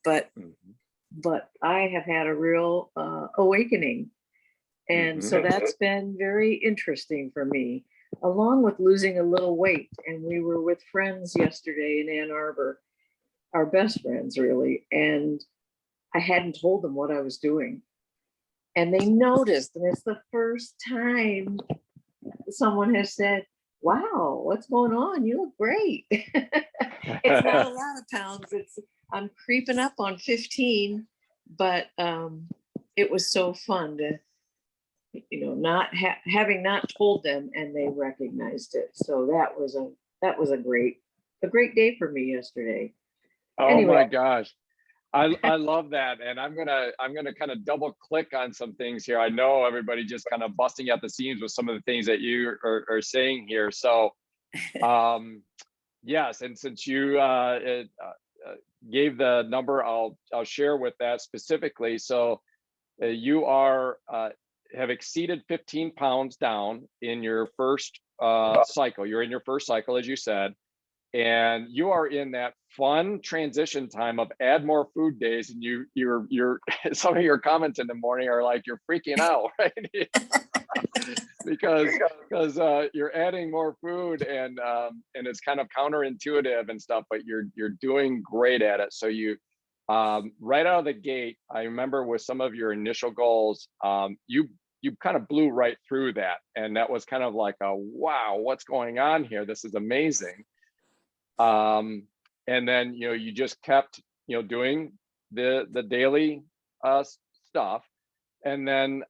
but I have had a real awakening. And so that's been very interesting for me, along with losing a little weight. And we were with friends yesterday in Ann Arbor, our best friends really. And I hadn't told them what I was doing. And they noticed, and it's the first time someone has said, wow, what's going on? You look great. It's not a lot of pounds. I'm creeping up on 15, but it was so fun to, you know, not having not told them and they recognized it. So that was a great day for me yesterday. Oh anyway. My gosh. I love that. And I'm gonna kind of double click on some things here. I know everybody just kind of busting at the seams with some of the things that you are saying here. So yes, and since you gave the number, I'll share with that specifically. So you are have exceeded 15 pounds down in your first cycle. You're in your first cycle, as you said, and you are in that fun transition time of add more food days. And you're some of your comments in the morning are like, you're freaking out, right? because you're adding more food and it's kind of counterintuitive and stuff, but you're doing great at it. So you right out of the gate, I remember with some of your initial goals, you kind of blew right through that. And that was kind of like a, wow, what's going on here? This is amazing. And then, you know, you just kept, you know, doing the daily stuff. And then,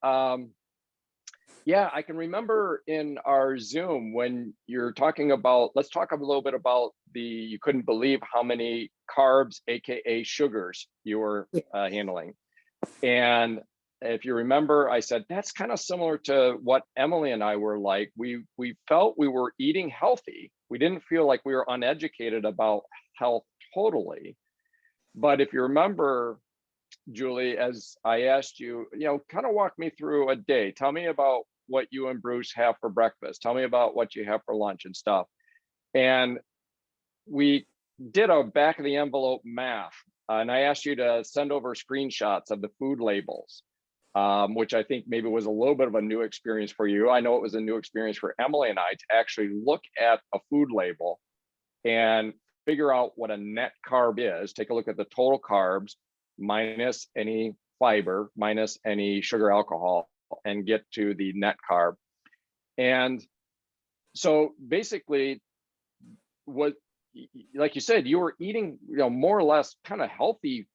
yeah, I can remember in our Zoom when you're talking about, let's talk a little bit about you couldn't believe how many carbs, AKA sugars, you were handling. And if you remember, I said, that's kind of similar to what Emily and I were like. We felt we were eating healthy. We didn't feel like we were uneducated about health totally. But if you remember, Julie, as I asked you, you know, kind of walk me through a day. Tell me about what you and Bruce have for breakfast. Tell me about what you have for lunch and stuff. And we did a back of the envelope math. And I asked you to send over screenshots of the food labels, which I think maybe was a little bit of a new experience for you. I know it was a new experience for Emily and I to actually look at a food label and figure out what a net carb is. Take a look at the total carbs minus any fiber, minus any sugar, alcohol, and get to the net carb. And so basically, what, like you said, you were eating, you know, more or less kind of healthy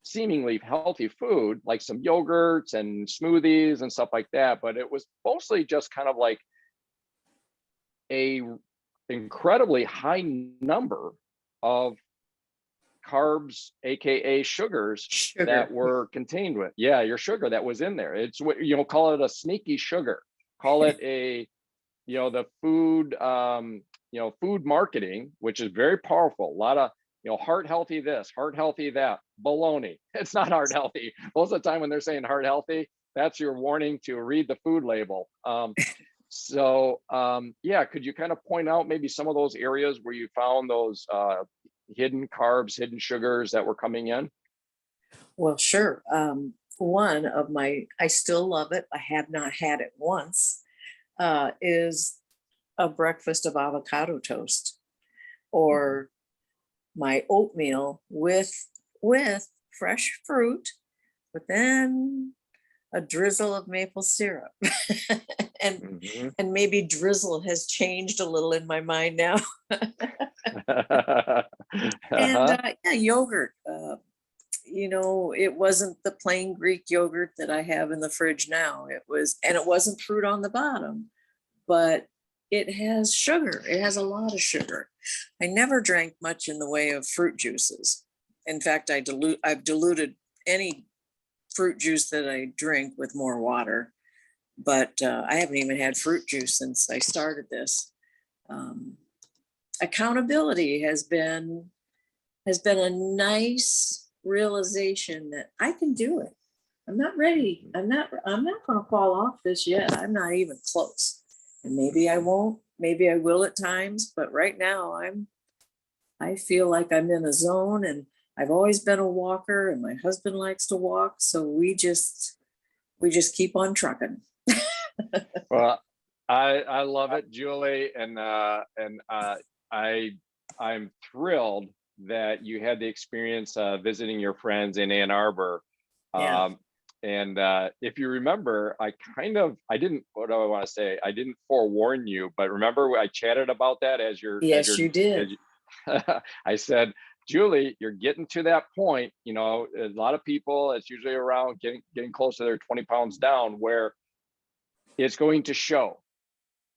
seemingly healthy food, like some yogurts and smoothies and stuff like that. But it was mostly just kind of like a incredibly high number of carbs, aka sugars, that Sugar. were contained with, yeah, your sugar that was in there. It's what, you know, call it a sneaky sugar, call it a, you know, the food, you know, food marketing, which is very powerful. A lot of, you know, heart healthy this, heart healthy that. Baloney. It's not heart healthy. Most of the time when they're saying heart healthy, that's your warning to read the food label. Yeah, could you kind of point out maybe some of those areas where you found those hidden carbs, hidden sugars that were coming in? Well, sure. One of my, I still love it. I have not had it once, is a breakfast of avocado toast, or my oatmeal with fresh fruit, but then a drizzle of maple syrup. and Mhm. and maybe drizzle has changed a little in my mind now. And Uh-huh. yeah, yogurt. You know, it wasn't the plain Greek yogurt that I have in the fridge now. It was, and it wasn't fruit on the bottom, but it has sugar. It has a lot of sugar. I never drank much in the way of fruit juices. In fact, I've diluted any fruit juice that I drink with more water, but I haven't even had fruit juice since I started this. Accountability has been a nice realization that I can do it. I'm not ready. I'm not going to fall off this yet. I'm not even close. And maybe I won't, maybe I will at times, but right now I feel like I'm in a zone, and I've always been a walker, and my husband likes to walk. So we just keep on trucking. Well, I love it, Julie, and I'm thrilled that you had the experience visiting your friends in Ann Arbor. Yeah. And if you remember, I didn't, what do I want to say? I didn't forewarn you, but remember I chatted about that as Yes, you did. I said, Julie, you're getting to that point, you know, a lot of people, it's usually around getting close to their 20 pounds down, where it's going to show,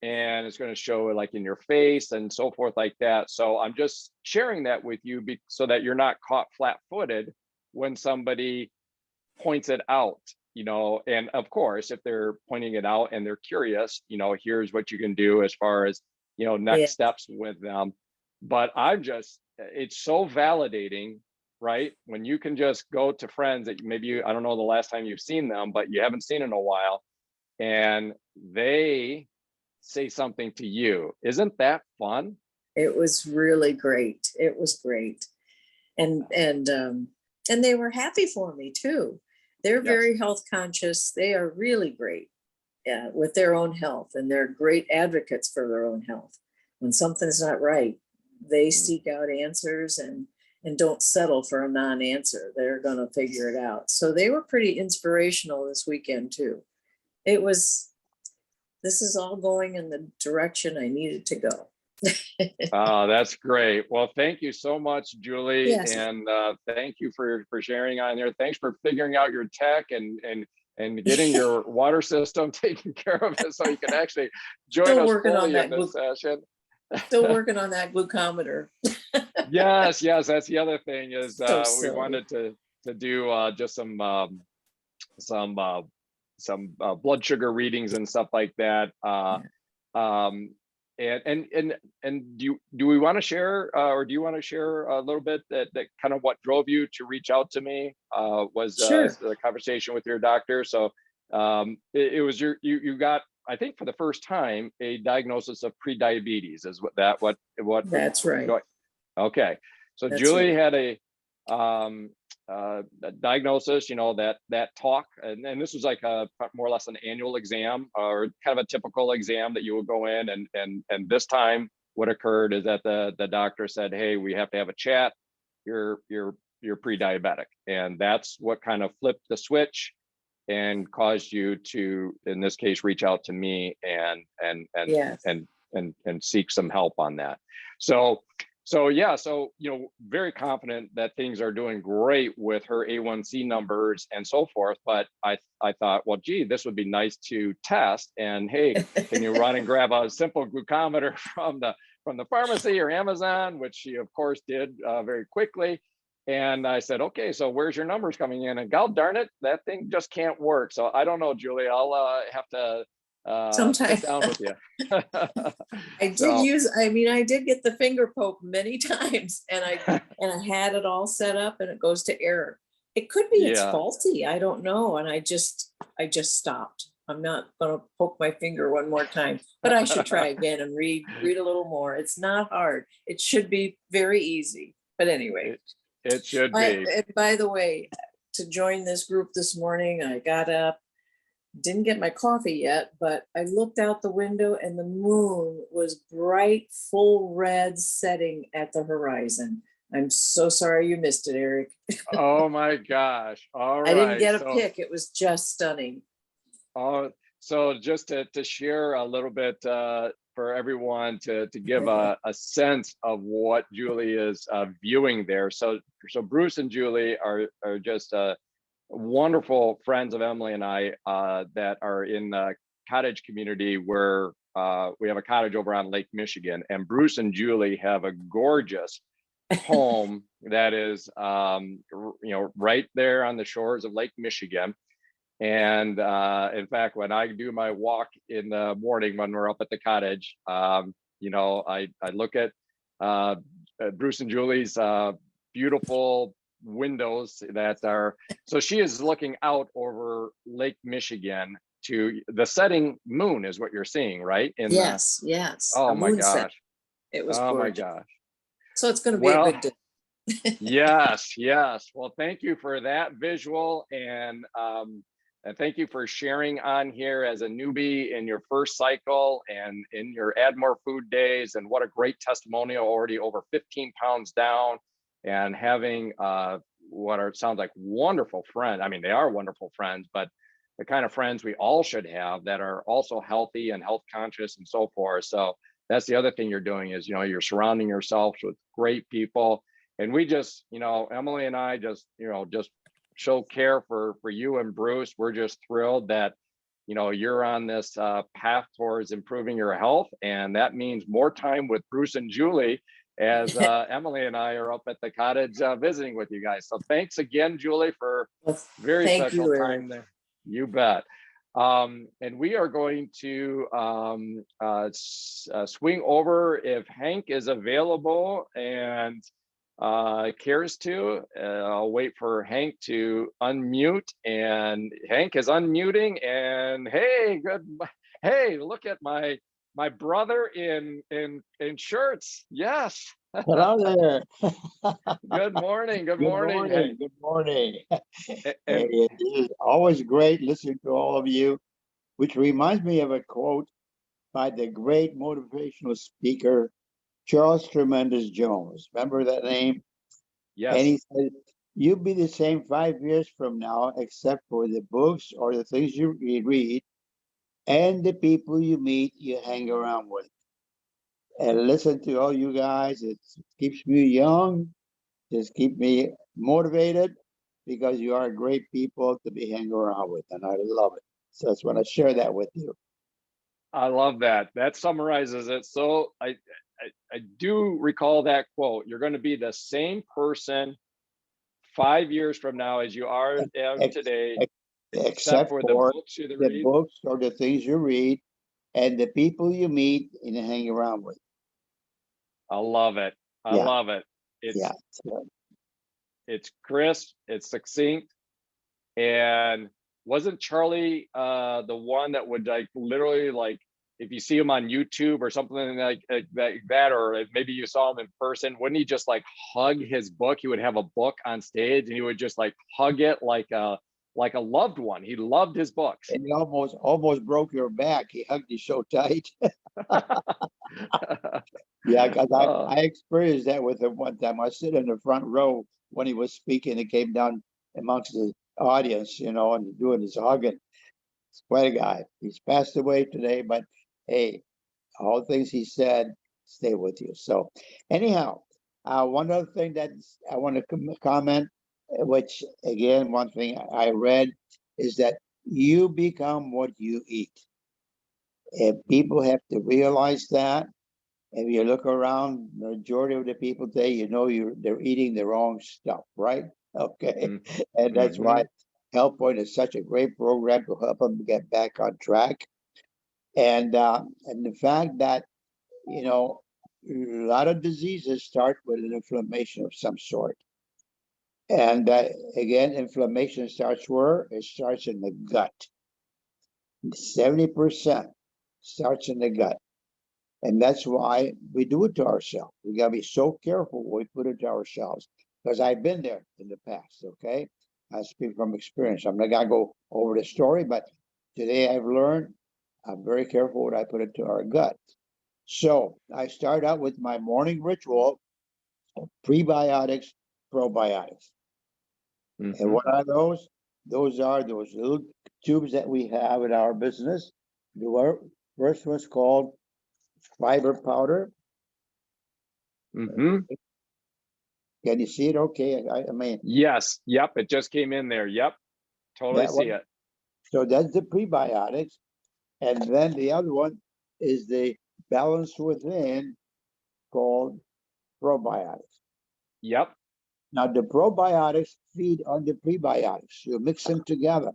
and it's going to show like in your face and so forth like that. So I'm just sharing that with you so that you're not caught flat-footed when somebody points it out, you know. And of course, if they're pointing it out and they're curious, you know, here's what you can do as far as, you know, Yeah. next steps with them. But it's so validating, right? When you can just go to friends that maybe I don't know the last time you've seen them, but you haven't seen in a while, and they say something to you. Isn't that fun? It was really great. It was great. And they were happy for me too. They're Yes. very health conscious. They are really great with their own health, and they're great advocates for their own health. When something's not right, they seek out answers and don't settle for a non-answer. They're going to figure it out. So they were pretty inspirational this weekend too. This is all going in the direction I needed to go. Oh, that's great. Well, thank you so much, Julie. Yes. And thank you for sharing on there. Thanks for figuring out your tech and getting your water system taken care of it so you can actually join Still us working on fully in that this session. Still working on that glucometer. Yes, that's the other thing is So we silly. wanted to do just some blood sugar readings and stuff like that. And do we want to share or do you want to share a little bit that kind of what drove you to reach out to me was Sure. the conversation with your doctor. So it was you got, I think for the first time, a diagnosis of prediabetes. Is what That's right. Okay, so That's Julie right. had a diagnosis, you know, that talk, and this was like a more or less an annual exam or kind of a typical exam that you would go in, and this time what occurred is that the doctor said, hey, we have to have a chat. You're pre-diabetic, and that's what kind of flipped the switch and caused you to, in this case, reach out to me and Yes. seek some help on that. So So yeah, so very confident that things are doing great with her A1C numbers and so forth. But I thought, well, gee, this would be nice to test. And hey, can you run and grab a simple glucometer from the pharmacy or Amazon, which she of course did very quickly. And I said, okay, so where's your numbers coming in? And God darn it, that thing just can't work. So I don't know, Julie. I'll have to Sometimes sit down with you. I did get the finger poke many times, and I had it all set up, and it goes to error. It could be it's Yeah. faulty. I don't know. And I just stopped. I'm not going to poke my finger one more time, but I should try again and read a little more. It's not hard. It should be very easy. But anyway, it should be. And by the way, to join this group this morning, I got up, didn't get my coffee yet, but I looked out the window and the moon was bright, full red, setting at the horizon. I'm so sorry you missed it, Eric. Oh my gosh. All right. I didn't get a pic. It was just stunning. So just to share a little bit for everyone to give a sense of what Julie is viewing there. So Bruce and Julie are just wonderful friends of Emily and I that are in the cottage community where we have a cottage over on Lake Michigan, and Bruce and Julie have a gorgeous home that is right there on the shores of Lake Michigan. And in fact, when I do my walk in the morning when we're up at the cottage, I look at Bruce and Julie's beautiful windows that are, so she is looking out over Lake Michigan to the setting moon is what you're seeing, right? Yes. Oh my gosh. Set. It was gorgeous. My gosh. So it's going to be a good day. Yes. Well, thank you for that visual, and thank you for sharing on here as a newbie in your first cycle and in your Add More Food days. And what a great testimonial, already over 15 pounds down, and having sounds like wonderful friends. I mean, they are wonderful friends, but the kind of friends we all should have that are also healthy and health conscious and so forth. So that's the other thing you're doing is, you're surrounding yourself with great people. And we just, Emily and I just show care for you and Bruce. We're just thrilled that, you're on this path towards improving your health. And that means more time with Bruce and Julie as Emily and I are up at the cottage visiting with you guys. So thanks again, Julie, for very special time there. You bet. And we are going to swing over if Hank is available and cares to. I'll wait for Hank to unmute, and Hank is unmuting. And hey, look at my brother in shirts. Yes. Hello there. Good morning. Good morning. Hank. Good morning. It is always great listening to all of you, which reminds me of a quote by the great motivational speaker, Charles Tremendous Jones. Remember that name? Yes. And he said, you'll be the same 5 years from now, except for the books or the things you read and the people you meet, you hang around with. And listen to all you guys. It keeps me young. Just keep me motivated, because you are great people to be hanging around with, and I love it. So that's when I share that with you. I love that. That summarizes it. So I do recall that quote. You're going to be the same person 5 years from now as you are today, except for the books or the things you read and the people you meet and hang around with. I love it. I love it. It's crisp, it's succinct. And wasn't Charlie the one that would literally if you see him on YouTube or something like that, or maybe you saw him in person, wouldn't he just hug his book? He would have a book on stage and he would just hug it like a loved one. He loved his books. And he almost broke your back. He hugged you so tight. Yeah, because I experienced that with him one time. I sit in the front row when he was speaking. He came down amongst the audience, and doing his hugging. It's quite a guy. He's passed away today, but hey, all the things he said stay with you. So anyhow, One other thing that I want to comment, which again, one thing I read is that you become what you eat. And people have to realize that. If you look around, the majority of the people today, you know, they're eating the wrong stuff, right? Okay, Mm, and that's why mhm, HealthPointe is such a great program to help them get back on track. And the fact that, you know, a lot of diseases start with an inflammation of some sort. And again, inflammation starts where? It starts in the gut. 70% starts in the gut. And that's why we do it to ourselves. We got to be so careful when we put it to ourselves. Because I've been there in the past, okay? I speak from experience. I'm not going to go over the story, but today I've learned I'm very careful when I put it to our gut. So I start out with my morning ritual of prebiotics, probiotics. And mhm. what are those? Those are those little tubes that we have in our business. The first one's called fiber powder. Mhm. Can you see it? Okay. I mean, Yes. Yep. It just came in there. Yep. Totally that see one. it. So that's the prebiotics. And then the other one is the balance within called probiotics. Yep. Now, the probiotics feed on the prebiotics. You mix them together.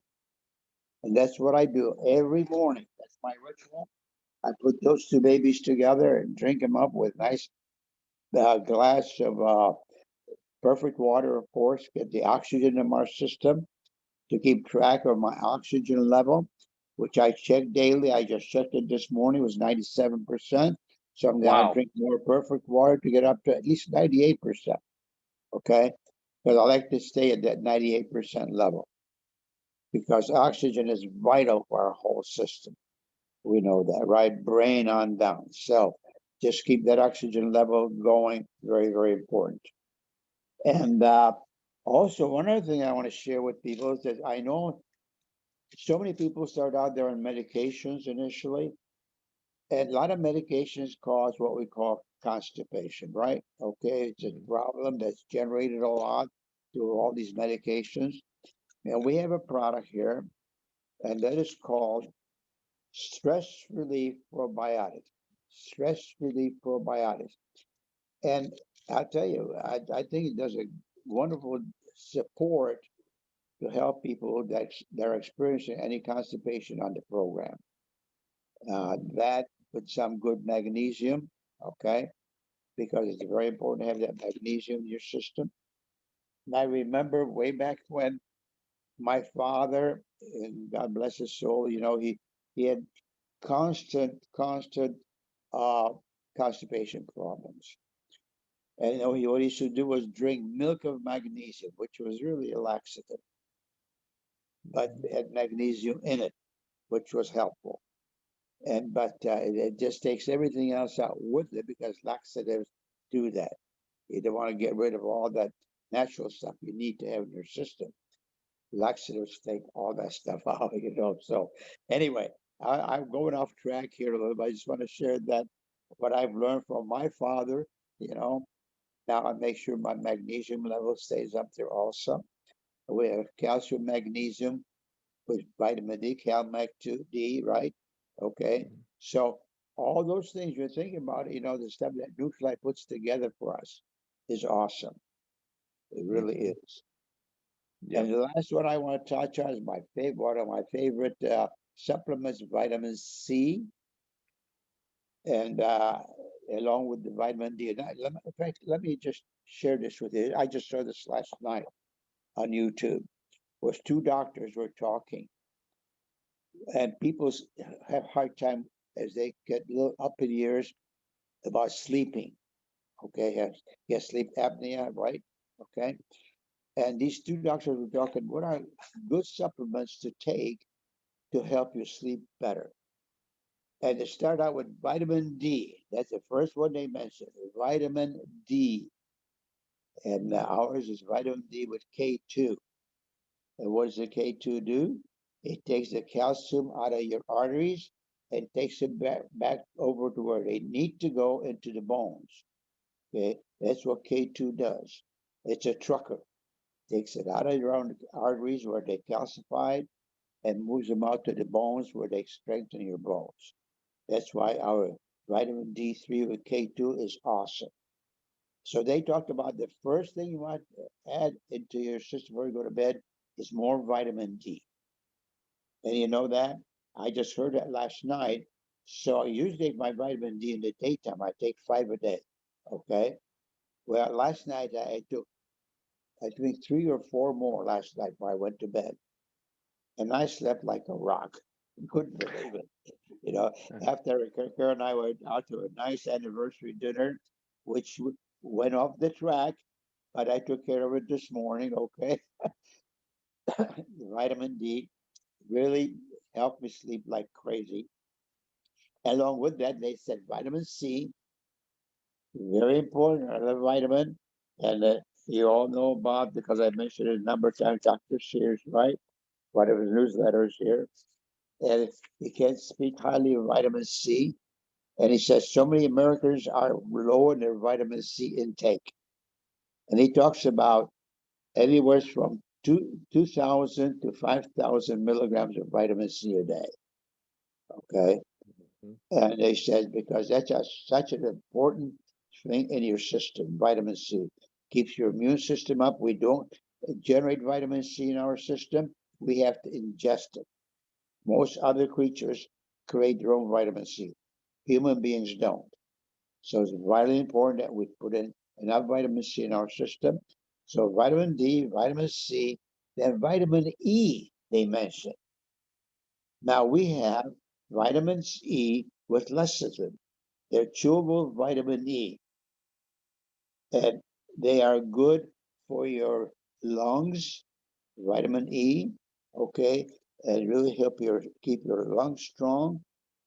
And that's what I do every morning. That's my ritual. I put those two babies together and drink them up with nice glass of perfect water, of course, get the oxygen in our system to keep track of my oxygen level, which I check daily. I just checked it this morning, it was 97%. So I'm going to Wow. drink more perfect water to get up to at least 98%. Okay. Because I like to stay at that 98% level because oxygen is vital for our whole system. We know that, right? Brain on down. So just keep that oxygen level going. Very, very important. And also, one other thing I want to share with people is that I know so many people start out there on medications initially, and a lot of medications cause what we call constipation, right? Okay, it's a problem that's generated a lot through all these medications. And we have a product here, and that is called Stress Relief Probiotics. Stress Relief Probiotics. And I tell you, I think it does a wonderful support to help people that are experiencing any constipation on the program. That with some good magnesium, okay, because it's very important to have that magnesium in your system. And I remember way back when my father, and God bless his soul, you know, he had constant uh, constipation problems. And you know, what he used to do was drink milk of magnesium, which was really a laxative, but it had magnesium in it, which was helpful. It just takes everything else out with it because laxatives do that. You don't want to get rid of all that natural stuff you need to have in your system. Laxatives take all that stuff out, you know. So anyway, I'm going off track here a little bit. I just want to share that what I've learned from my father, you know. Now I make sure my magnesium level stays up there also. We have calcium, magnesium with vitamin D, CalMag2D, right? Okay. So all those things you're thinking about, you know, the stuff that Nutrilife puts together for us is awesome. It really Mhm. is. Yep. And the last one I want to touch on is my favorite, one of my favorite supplements, vitamin C, and along with the vitamin D. And in fact, let me just share this with you. I just saw this last night on YouTube. Was two doctors were talking, and people have hard time as they get a little up in years about sleeping. Okay, has sleep apnea, right? Okay, and these two doctors were talking. What are good supplements to take to help you sleep better? And they start out with vitamin D. That's the first one they mentioned. Vitamin D, and ours is vitamin D with K2. And what does the K2 do? It takes the calcium out of your arteries and takes it back over to where they need to go into the bones. Okay, that's what K2 does. It's a trucker. Takes it out of your own arteries where they calcified and moves them out to the bones where they strengthen your bones. That's why our vitamin D3 with K2 is awesome. So they talked about the first thing you want to add into your system before you go to bed is more vitamin D. And you know that? I just heard that last night. So I usually take my vitamin D in the daytime. I take 5 a day. Okay. Well, last night I took, I think 3 or 4 more last night before I went to bed. And I slept like a rock. Couldn't believe it. You know, after Kara and I went out to a nice anniversary dinner, which went off the track, but I took care of it this morning. Okay. Vitamin D really helped me sleep like crazy. Along with that, they said vitamin C, very important, another vitamin. And you all know about, because I mentioned it a number of times, Dr. Sears, right? One of his newsletters here. And he can't speak highly of vitamin C. And he says so many Americans are low in their vitamin C intake. And he talks about anywhere from 2,000 to 5,000 milligrams of vitamin C a day. Okay. And they said because that's such an important thing in your system, vitamin C. Keeps your immune system up. We don't generate vitamin C in our system. We have to ingest it. Most other creatures create their own vitamin C. Human beings don't. So it's vitally important that we put in enough vitamin C in our system. So vitamin D, vitamin C, then vitamin E, they mentioned. Now we have vitamin E with lecithin. They're chewable vitamin E, and they are good for your lungs, vitamin E, okay, and really help keep your lungs strong.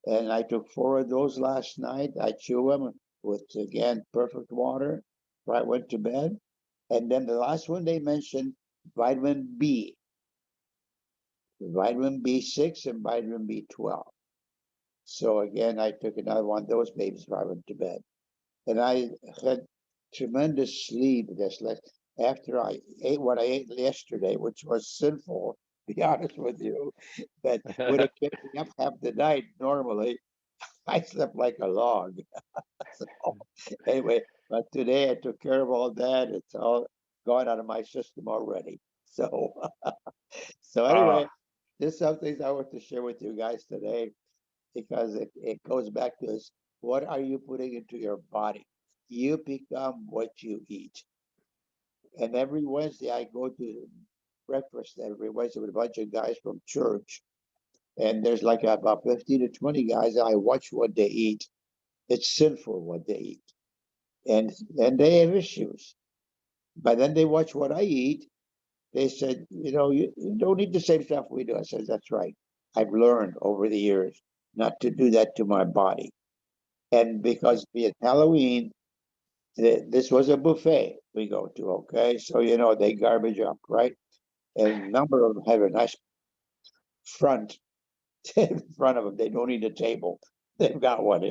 And I took 4 of those last night. I chew them with, again, perfect water before I went to bed. And then the last one they mentioned, vitamin B, vitamin B6 and vitamin B12. So again, I took another one of those babies before I went to bed. And I had tremendous sleep just like after I ate what I ate yesterday, which was sinful, to be honest with you. But when it kept me up half the night normally, I slept like a log. So anyway, but today I took care of all that. It's all gone out of my system already. So so Uh, anyway, there's some things I want to share with you guys today because it goes back to this. What are you putting into your body? You become what you eat. And every Wednesday I go to breakfast every Wednesday with a bunch of guys from church. And there's like about 15 to 20 guys. I watch what they eat. It's sinful what they eat. And they have issues. But then they watch what I eat. They said, you don't eat the same stuff we do. I said, that's right. I've learned over the years not to do that to my body. And because being Halloween, this was a buffet we go to, okay? So, they garbage up, right? And a number of them have a nice front in front of them. They don't need a table. They've got one,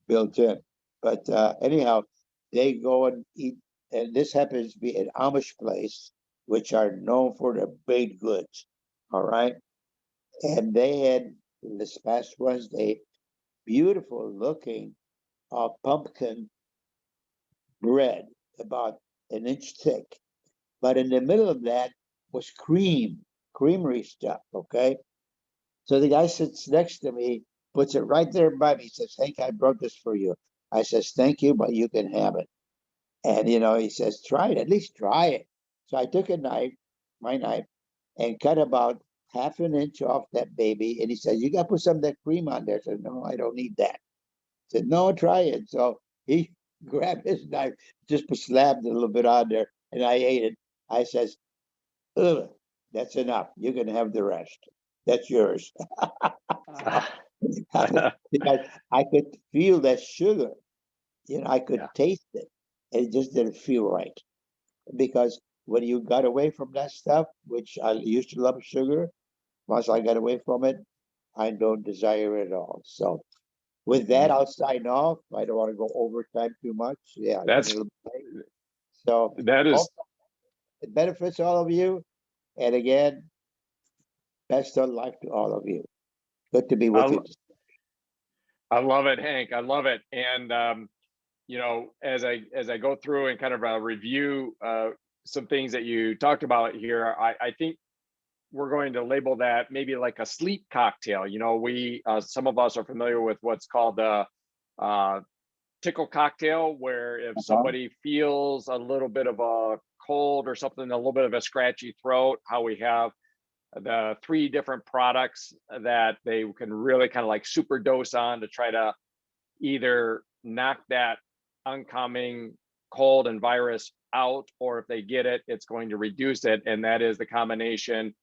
built in. But anyhow, they go and eat. And this happens to be an Amish place, which are known for their baked goods, all right? And they had, this past Wednesday, beautiful looking pumpkin bread, about an inch thick. But in the middle of that was creamery stuff, okay? So the guy sits next to me, puts it right there by me, says, Hank, I brought this for you. I says, thank you, but you can have it. And, he says, try it, at least try it. So I took my knife, and cut about half an inch off that baby. And he said, you got to put some of that cream on there. I said, no, I don't need that. I said, no, try it. So he grabbed his knife, just slapped a little bit on there, and I ate it. I says, ugh, that's enough. You can have the rest. That's yours. Because I could feel that sugar. I could yeah. taste it. It just didn't feel right. Because when you got away from that stuff, which I used to love sugar, once I got away from it, I don't desire it at all. So With that, I'll sign off. I don't want to go overtime too much. Yeah. it's That's a little late. So that is hope it benefits all of you. And again, best of luck to all of you. Good to be with you. I love it, Hank. I love it. And you know, as I go through and kind of review some things that you talked about here, I think we're going to label that maybe like a sleep cocktail. You know, we some of us are familiar with what's called the tickle cocktail, where if somebody feels a little bit of a cold or something, a little bit of a scratchy throat, how we have the 3 different products that they can really kind of like super dose on to try to either knock that oncoming cold and virus out, or if they get it, it's going to reduce it. And that is the combination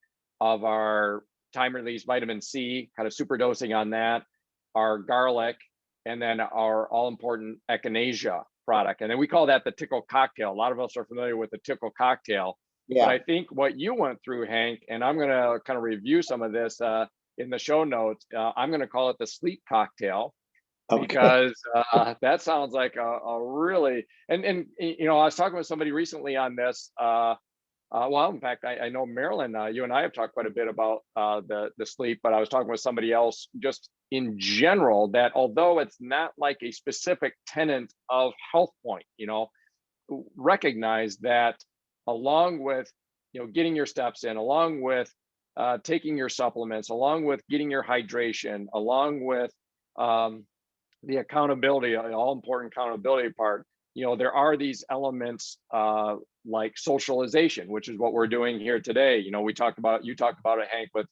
of our time release vitamin C, kind of super dosing on that, our garlic, and then our all important echinacea product. And then we call that the tickle cocktail. A lot of us are familiar with the tickle cocktail. Yeah. But I think what you went through, Hank, and I'm going to kind of review some of this in the show notes. I'm going to call it the sleep cocktail, because that sounds like a really, and you know, I was talking with somebody recently on this. Well, in fact, I know Marilyn, you and I have talked quite a bit about the sleep, but I was talking with somebody else just in general, that although it's not like a specific tenet of HealthPointe, you know, recognize that along with, you know, getting your steps in, along with taking your supplements, along with getting your hydration, along with the accountability, all important accountability part, you know, there are these elements like socialization, which is what we're doing here today. You know, you talked about it, Hank, with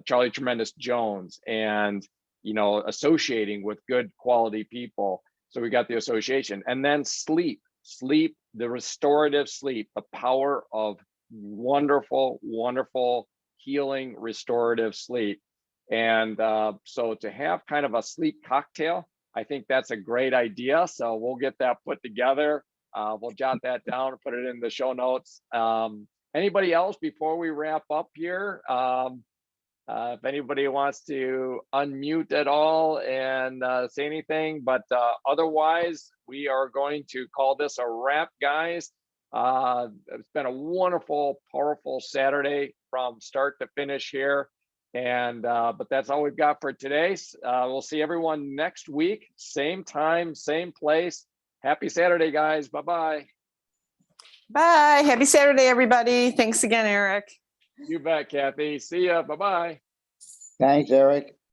Charlie Tremendous Jones, and, you know, associating with good quality people. So we got the association, and then sleep, the restorative sleep, the power of wonderful, wonderful healing restorative sleep. And so to have kind of a sleep cocktail, I think that's a great idea. So we'll get that put together. We'll jot that down and put it in the show notes. Anybody else before we wrap up here? If anybody wants to unmute at all and say anything, but otherwise, we are going to call this a wrap, guys. It's been a wonderful, powerful Saturday from start to finish here. And but that's all we've got for today. We'll see everyone next week, same time, same place. Happy Saturday, guys. Bye-bye. Bye. Happy Saturday, everybody. Thanks again, Eric. You bet, Kathy. See ya. Bye-bye. Thanks, Eric.